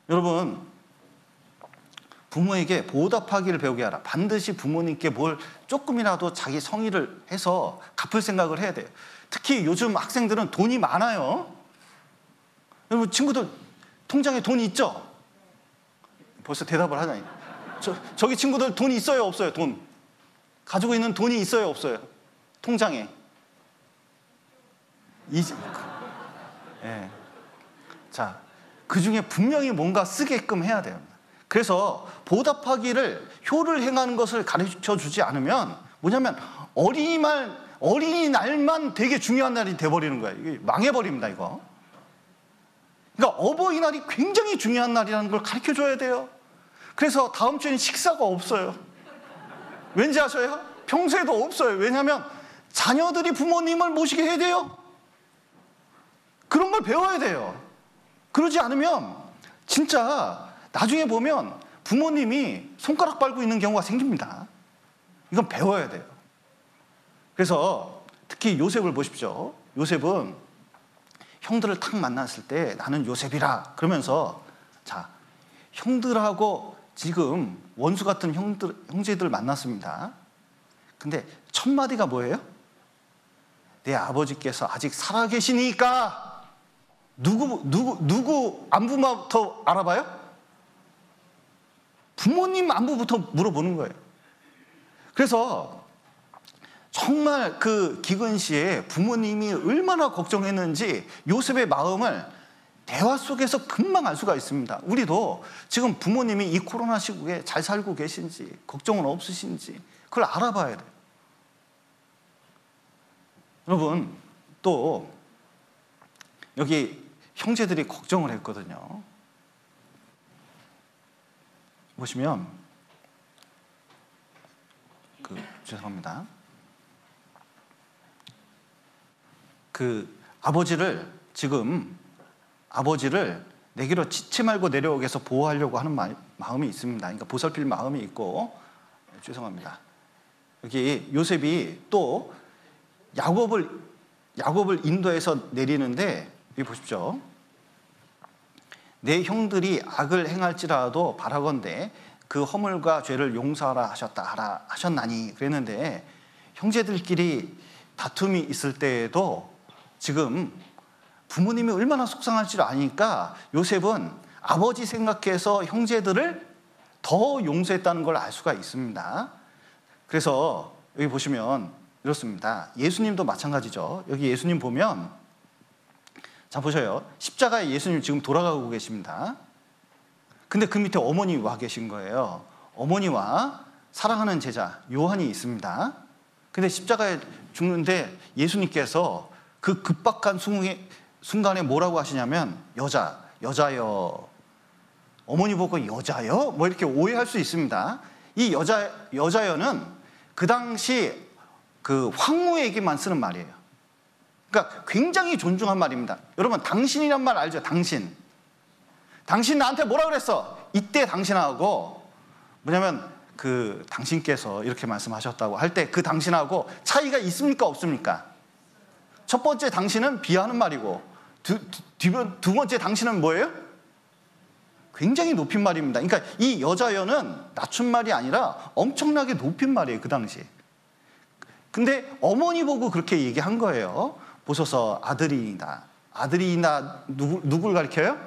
여러분, 부모에게 보답하기를 배우게 하라. 반드시 부모님께 뭘 조금이라도 자기 성의를 해서 갚을 생각을 해야 돼요. 특히 요즘 학생들은 돈이 많아요. 여러분, 친구들 통장에 돈이 있죠? 벌써 대답을 하자니. 저기 친구들 돈이 있어요, 없어요? 돈 가지고 있는 돈이 있어요, 없어요? 통장에. 자, 그 중에 분명히 뭔가 쓰게끔 해야 돼요. 그래서 보답하기를 효를 행하는 것을 가르쳐 주지 않으면 뭐냐면 어린이날만 되게 중요한 날이 돼버리는 거예요. 이게 망해버립니다, 이거. 그러니까 어버이날이 굉장히 중요한 날이라는 걸 가르쳐 줘야 돼요. 그래서 다음 주에는 식사가 없어요. 왠지 아셔요? 평소에도 없어요. 왜냐하면 자녀들이 부모님을 모시게 해야 돼요. 그런 걸 배워야 돼요. 그러지 않으면 진짜 나중에 보면 부모님이 손가락 빨고 있는 경우가 생깁니다. 이건 배워야 돼요. 그래서 특히 요셉을 보십시오. 요셉은 형들을 탁 만났을 때 나는 요셉이라 그러면서 자, 형들하고 지금 원수 같은 형제들 만났습니다. 근데 첫 마디가 뭐예요? 내 아버지께서 아직 살아계시니까 누구 안부부터 알아봐요? 부모님 안부부터 물어보는 거예요. 그래서 정말 그 기근 시에 부모님이 얼마나 걱정했는지 요셉의 마음을 대화 속에서 금방 알 수가 있습니다. 우리도 지금 부모님이 이 코로나 시국에 잘 살고 계신지 걱정은 없으신지 그걸 알아봐야 돼요. 여러분, 또 여기 형제들이 걱정을 했거든요. 보시면 죄송합니다. 아버지를 내게로 지체 말고 내려오게 해서 보호하려고 하는 마음이 있습니다. 그러니까 보살필 마음이 있고, 죄송합니다. 여기 요셉이 또 야곱을 인도해서 내리는데 여기 보십시오. 내 형들이 악을 행할지라도 바라건대 그 허물과 죄를 용서하라 하셨나니 그랬는데 형제들끼리 다툼이 있을 때에도 지금 부모님이 얼마나 속상할지를 아니까 요셉은 아버지 생각해서 형제들을 더 용서했다는 걸 알 수가 있습니다. 그래서 여기 보시면 이렇습니다. 예수님도 마찬가지죠. 여기 예수님 보면 자 보셔요. 십자가에 예수님 지금 돌아가고 계십니다. 근데 그 밑에 어머니 와 계신 거예요. 어머니와 사랑하는 제자 요한이 있습니다. 근데 십자가에 죽는데 예수님께서 그 급박한 순간에 뭐라고 하시냐면 여자여. 어머니 보고 여자여? 뭐 이렇게 오해할 수 있습니다. 이 여자여는 그 당시 그 황후에게만 쓰는 말이에요. 그러니까 굉장히 존중한 말입니다. 여러분, 당신이란 말 알죠? 당신 나한테 뭐라 그랬어? 이때 당신하고 뭐냐면 당신께서 이렇게 말씀하셨다고 할 때 그 당신하고 차이가 있습니까? 없습니까? 첫 번째 당신은 비하하는 말이고 두 번째 당신은 뭐예요? 굉장히 높인 말입니다. 그러니까 이 여자여는 낮춘 말이 아니라 엄청나게 높인 말이에요. 그 당시. 근데 어머니 보고 그렇게 얘기한 거예요. 보소서 아들이다. 누굴 가리켜요?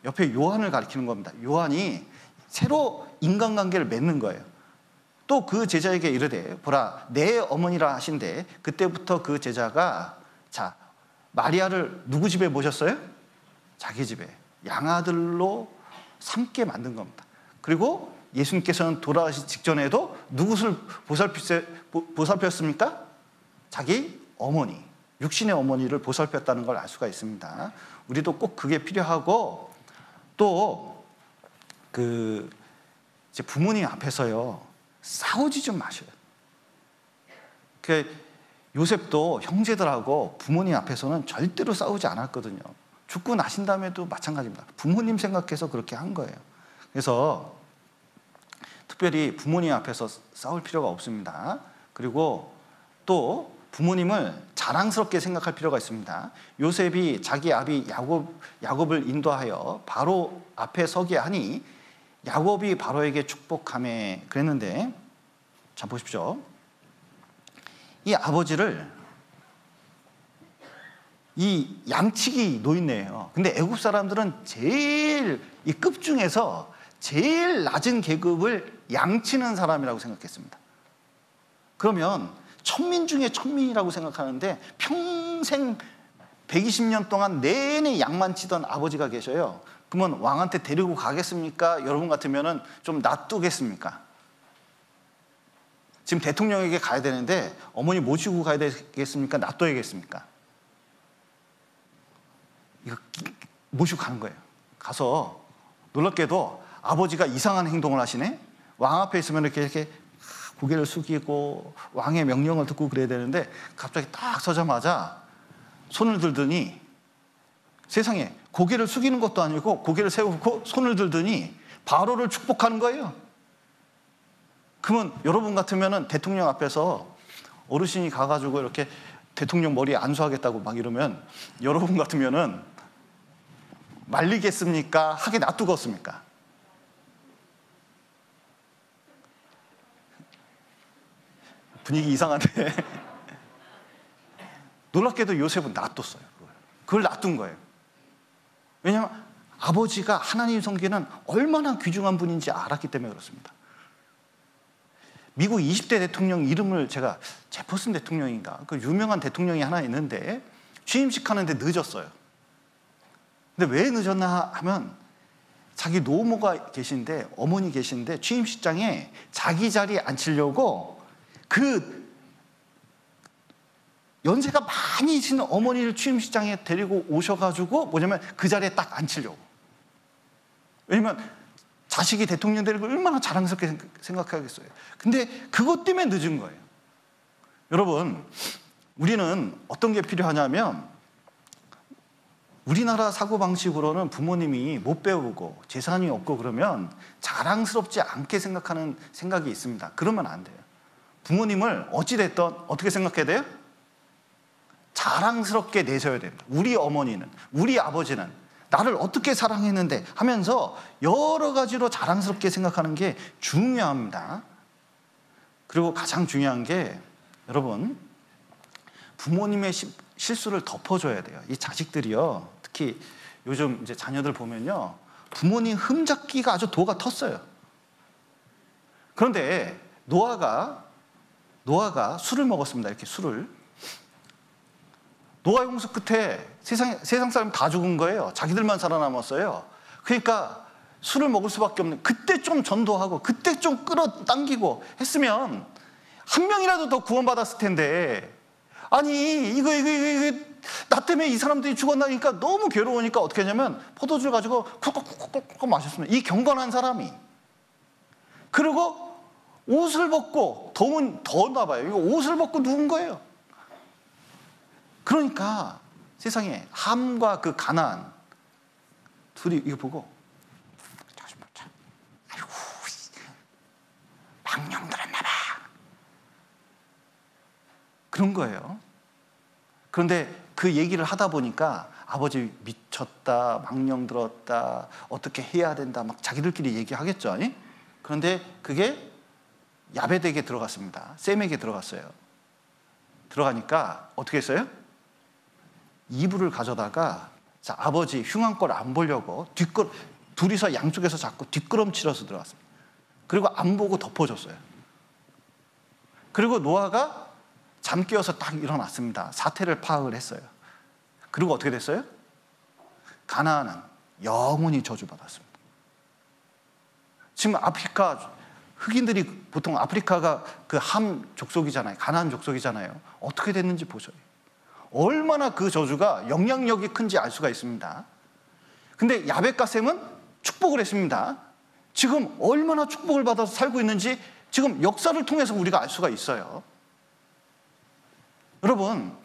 옆에 요한을 가리키는 겁니다. 요한이 새로 인간관계를 맺는 거예요. 또 그 제자에게 이르되 보라 내 어머니라 하신대 그때부터 그 제자가 자 마리아를 누구 집에 모셨어요? 자기 집에 양아들로 삼게 만든 겁니다. 그리고 예수님께서는 돌아가시 직전에도 누구를 보살폈습니까? 자기 어머니, 육신의 어머니를 보살폈다는 걸 알 수가 있습니다. 우리도 꼭 그게 필요하고 또 이제 부모님 앞에서요 싸우지 좀 마셔요. 요셉도 형제들하고 부모님 앞에서는 절대로 싸우지 않았거든요. 죽고 나신 다음에도 마찬가지입니다. 부모님 생각해서 그렇게 한 거예요. 그래서 특별히 부모님 앞에서 싸울 필요가 없습니다. 그리고 또 부모님을 자랑스럽게 생각할 필요가 있습니다. 요셉이 자기 아비 야곱을 인도하여 바로 앞에 서게 하니 야곱이 바로에게 축복하며 그랬는데 자 보십시오. 이 아버지를 이 양치기 노인네예요. 근데 애굽 사람들은 제일 이 급 중에서 제일 낮은 계급을 양치는 사람이라고 생각했습니다. 그러면 천민 중에 천민이라고 생각하는데 평생 120년 동안 내내 양만 치던 아버지가 계셔요. 그러면 왕한테 데리고 가겠습니까? 여러분 같으면 좀 놔두겠습니까? 지금 대통령에게 가야 되는데 어머니 모시고 가야 되겠습니까? 놔둬야겠습니까? 이거 모시고 가는 거예요. 가서 놀랍게도 아버지가 이상한 행동을 하시네. 왕 앞에 있으면 이렇게 고개를 숙이고 왕의 명령을 듣고 그래야 되는데 갑자기 딱 서자마자 손을 들더니 세상에 고개를 숙이는 것도 아니고 고개를 세우고 손을 들더니 바로를 축복하는 거예요. 그러면 여러분 같으면은 대통령 앞에서 어르신이 가가지고 이렇게 대통령 머리에 안수하겠다고 막 이러면 여러분 같으면은 말리겠습니까? 하게 놔두겠습니까? 분위기 이상한데 놀랍게도 요셉은 놔뒀어요. 그걸 놔둔 거예요. 왜냐하면 아버지가 하나님 섬기는 얼마나 귀중한 분인지 알았기 때문에 그렇습니다. 미국 20대 대통령 이름을 제가 제퍼슨 대통령인가 그 유명한 대통령이 하나 있는데 취임식 하는데 늦었어요. 근데 왜 늦었나 하면 자기 노모가 계신데 어머니 계신데 취임식장에 자기 자리에 앉히려고 그 연세가 많이 있는 어머니를 취임식장에 데리고 오셔가지고 뭐냐면 그 자리에 딱 앉히려고. 왜냐면 자식이 대통령 되는 걸 얼마나 자랑스럽게 생각하겠어요. 근데 그것 때문에 늦은 거예요. 여러분, 우리는 어떤 게 필요하냐면 우리나라 사고방식으로는 부모님이 못 배우고 재산이 없고 그러면 자랑스럽지 않게 생각하는 생각이 있습니다. 그러면 안 돼요. 부모님을 어찌됐든 어떻게 생각해야 돼요? 자랑스럽게 내셔야 됩니다. 우리 어머니는, 우리 아버지는 나를 어떻게 사랑했는데 하면서 여러 가지로 자랑스럽게 생각하는 게 중요합니다. 그리고 가장 중요한 게 여러분, 부모님의 실수를 덮어줘야 돼요. 이 자식들이요, 특히 요즘 이제 자녀들 보면요, 부모님 흠잡기가 아주 도가 텄어요. 그런데 노아가 술을 먹었습니다. 이렇게 술을. 노아 홍수 끝에 세상 사람 다 죽은 거예요. 자기들만 살아남았어요. 그러니까 술을 먹을 수밖에 없는, 그때 좀 전도하고 그때 좀 끌어당기고 했으면 한 명이라도 더 구원받았을 텐데, 아니 이거 나 때문에 이 사람들이 죽었나니까 너무 괴로우니까 어떻게 하냐면 포도주를 가지고 쿡쿡쿡쿡 마셨습니다. 이 경건한 사람이. 그리고 옷을 벗고, 더웠나 봐요. 이거 옷을 벗고 누운 거예요. 그러니까 세상에 함과 그 가나안 둘이 이거 보고 아이고 망령 들었나 봐 그런 거예요. 그런데 그 얘기를 하다 보니까 아버지 미쳤다, 망령 들었다, 어떻게 해야 된다 막 자기들끼리 얘기하겠죠. 아니? 그런데 그게 야베드에게 들어갔습니다. 셈에게 들어갔어요. 들어가니까 어떻게 했어요? 이불을 가져다가, 자, 아버지 흉한 꼴 안 보려고 둘이서 양쪽에서 자꾸 뒷걸음치러서 들어갔습니다. 그리고 안 보고 덮어줬어요. 그리고 노아가 잠 깨어서 딱 일어났습니다. 사태를 파악을 했어요. 그리고 어떻게 됐어요? 가나안은 영원히 저주받았습니다. 지금 아프리카 흑인들이, 보통 아프리카가 그 함 족속이잖아요. 가나안 족속이잖아요. 어떻게 됐는지 보셔요. 얼마나 그 저주가 영향력이 큰지 알 수가 있습니다. 근데 야벳과 셈은 축복을 했습니다. 지금 얼마나 축복을 받아서 살고 있는지 지금 역사를 통해서 우리가 알 수가 있어요. 여러분,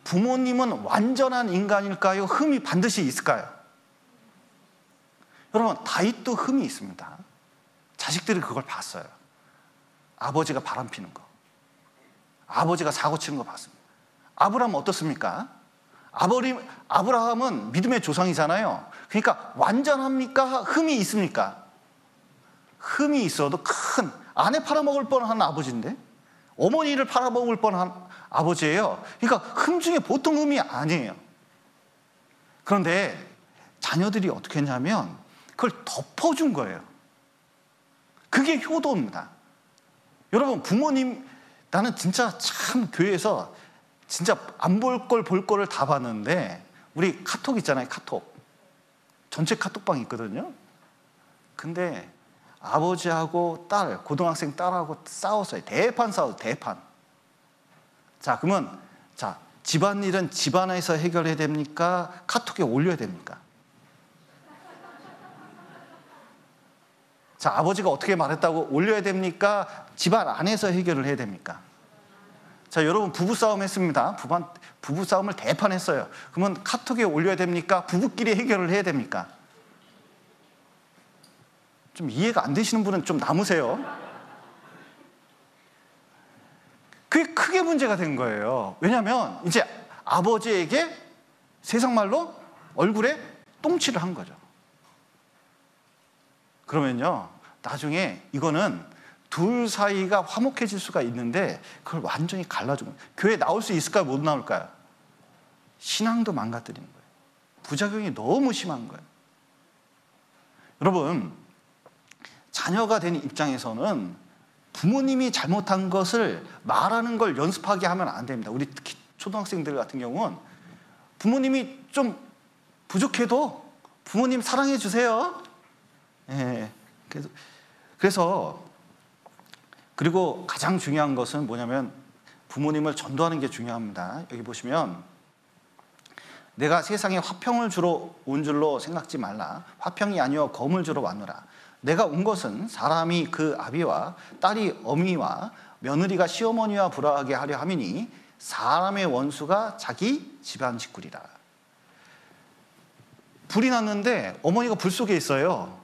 부모님은 완전한 인간일까요? 흠이 반드시 있을까요? 여러분, 다윗도 흠이 있습니다. 자식들이 그걸 봤어요. 아버지가 바람 피는 거, 아버지가 사고 치는 거 봤습니다. 아브라함은 어떻습니까? 아브라함은 믿음의 조상이잖아요. 그러니까 완전합니까? 흠이 있습니까? 흠이 있어도 큰, 아내 팔아먹을 뻔한 아버지인데, 어머니를 팔아먹을 뻔한 아버지예요. 그러니까 흠 중에 보통 흠이 아니에요. 그런데 자녀들이 어떻게 했냐면 그걸 덮어준 거예요. 그게 효도입니다. 여러분, 부모님, 나는 진짜 참 교회에서 진짜 안 볼 걸 볼 거를 다 봤는데, 우리 카톡 있잖아요. 카톡 전체 카톡방이 있거든요. 근데 아버지하고 딸, 고등학생 딸하고 싸웠어요. 대판 싸웠어요. 대판. 자, 그러면 자, 집안일은 집안에서 해결해야 됩니까? 카톡에 올려야 됩니까? 자, 아버지가 어떻게 말했다고 올려야 됩니까? 집안 안에서 해결을 해야 됩니까? 자, 여러분, 부부싸움 했습니다. 부부싸움을 대판했어요. 그러면 카톡에 올려야 됩니까? 부부끼리 해결을 해야 됩니까? 좀 이해가 안 되시는 분은 좀 남으세요. 그게 크게 문제가 된 거예요. 왜냐하면 이제 아버지에게 세상 말로 얼굴에 똥칠을 한 거죠. 그러면요, 나중에 이거는 둘 사이가 화목해질 수가 있는데 그걸 완전히 갈라주고, 교회 나올 수 있을까요? 못 나올까요? 신앙도 망가뜨리는 거예요. 부작용이 너무 심한 거예요. 여러분, 자녀가 된 입장에서는 부모님이 잘못한 것을 말하는 걸 연습하게 하면 안 됩니다. 우리 특히 초등학생들 같은 경우는 부모님이 좀 부족해도 부모님 사랑해 주세요. 예. 그래서 그리고 가장 중요한 것은 뭐냐면 부모님을 전도하는 게 중요합니다. 여기 보시면 내가 세상에 화평을 주러 온 줄로 생각지 말라. 화평이 아니여 검을 주러 왔노라. 내가 온 것은 사람이 그 아비와 딸이 어미와 며느리가 시어머니와 불화하게 하려 함이니 사람의 원수가 자기 집안 식구리라. 불이 났는데 어머니가 불 속에 있어요.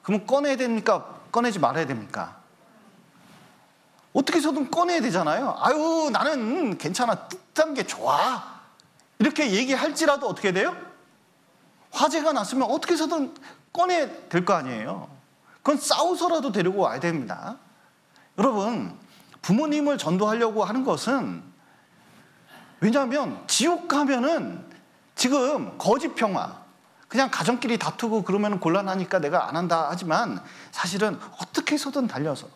그러면 꺼내야 됩니까? 꺼내지 말아야 됩니까? 어떻게 해서든 꺼내야 되잖아요. 아유, 나는 괜찮아. 뜨뜻한 게 좋아. 이렇게 얘기할지라도 어떻게 돼요? 화재가 났으면 어떻게 해서든 꺼내야 될 거 아니에요. 그건 싸워서라도 데리고 와야 됩니다. 여러분, 부모님을 전도하려고 하는 것은, 왜냐하면 지옥 가면은 지금 거짓 평화, 그냥 가정끼리 다투고 그러면 곤란하니까 내가 안 한다 하지만 사실은 어떻게 해서든 달려서,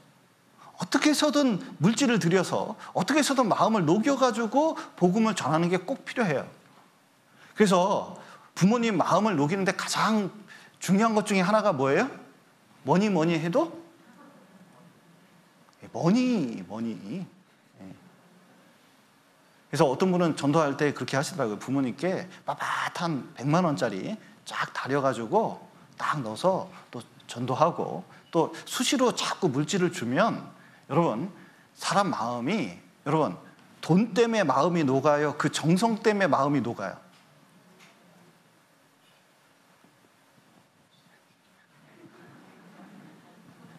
어떻게 해서든 물질을 들여서, 어떻게 해서든 마음을 녹여가지고 복음을 전하는 게 꼭 필요해요. 그래서 부모님 마음을 녹이는데 가장 중요한 것 중에 하나가 뭐예요? 뭐니 해도 뭐니. 그래서 어떤 분은 전도할 때 그렇게 하시더라고요. 부모님께 빳빳한 100만 원짜리 쫙 다려가지고 딱 넣어서 또 전도하고, 또 수시로 자꾸 물질을 주면 여러분, 사람 마음이, 여러분, 돈 때문에 마음이 녹아요? 그 정성 때문에 마음이 녹아요?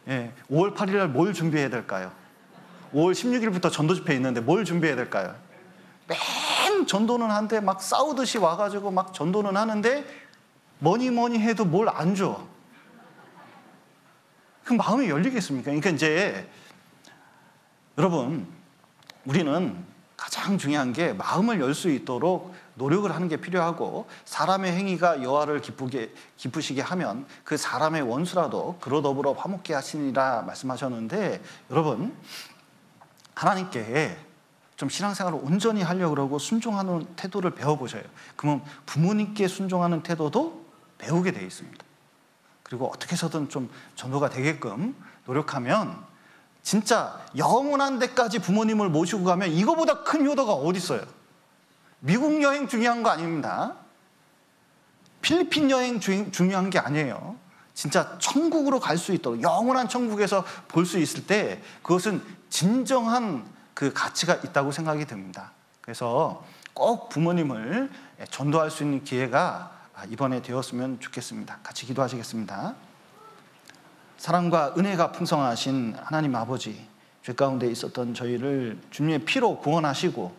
예, 5월 8일 날 뭘 준비해야 될까요? 5월 16일부터 전도 집회 있는데 뭘 준비해야 될까요? 맨 전도는 하는데 막 싸우듯이 와가지고 막 전도는 하는데 뭐니 해도 뭘 안 줘. 그 마음이 열리겠습니까? 그러니까 이제 여러분, 우리는 가장 중요한 게 마음을 열 수 있도록 노력을 하는 게 필요하고, 사람의 행위가 여호와를 기쁘시게 하면 그 사람의 원수라도 그로 더불어 화목케 하시니라 말씀하셨는데, 여러분, 하나님께 좀 신앙생활을 온전히 하려고 그러고 순종하는 태도를 배워보셔요. 그러면 부모님께 순종하는 태도도 배우게 돼 있습니다. 그리고 어떻게 해서든 좀 전도가 되게끔 노력하면 진짜 영원한 데까지 부모님을 모시고 가면 이거보다 큰 효도가 어디 있어요? 미국 여행 중요한 거 아닙니다. 필리핀 여행 중요한 게 아니에요. 진짜 천국으로 갈 수 있도록, 영원한 천국에서 볼 수 있을 때 그것은 진정한 그 가치가 있다고 생각이 듭니다. 그래서 꼭 부모님을 전도할 수 있는 기회가 이번에 되었으면 좋겠습니다. 같이 기도하시겠습니다. 사랑과 은혜가 풍성하신 하나님 아버지, 죄 가운데 있었던 저희를 주님의 피로 구원하시고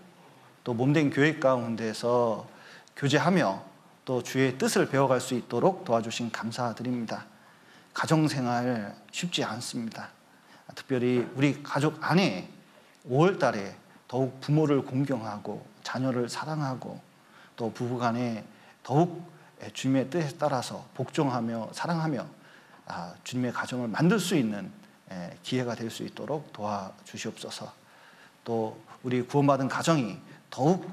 또 몸된 교회 가운데서 교제하며 또 주의 뜻을 배워갈 수 있도록 도와주신 감사드립니다. 가정생활 쉽지 않습니다. 특별히 우리 가족 안에 5월 달에 더욱 부모를 공경하고 자녀를 사랑하고 또 부부간에 더욱 주님의 뜻에 따라서 복종하며 사랑하며 주님의 가정을 만들 수 있는 기회가 될 수 있도록 도와주시옵소서. 또 우리 구원받은 가정이 더욱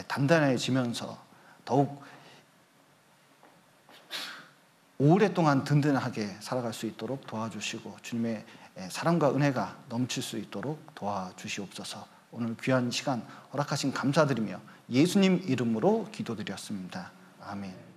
단단해지면서 더욱 오랫동안 든든하게 살아갈 수 있도록 도와주시고 주님의 사랑과 은혜가 넘칠 수 있도록 도와주시옵소서. 오늘 귀한 시간 허락하신 감사드리며 예수님 이름으로 기도드렸습니다. 아멘.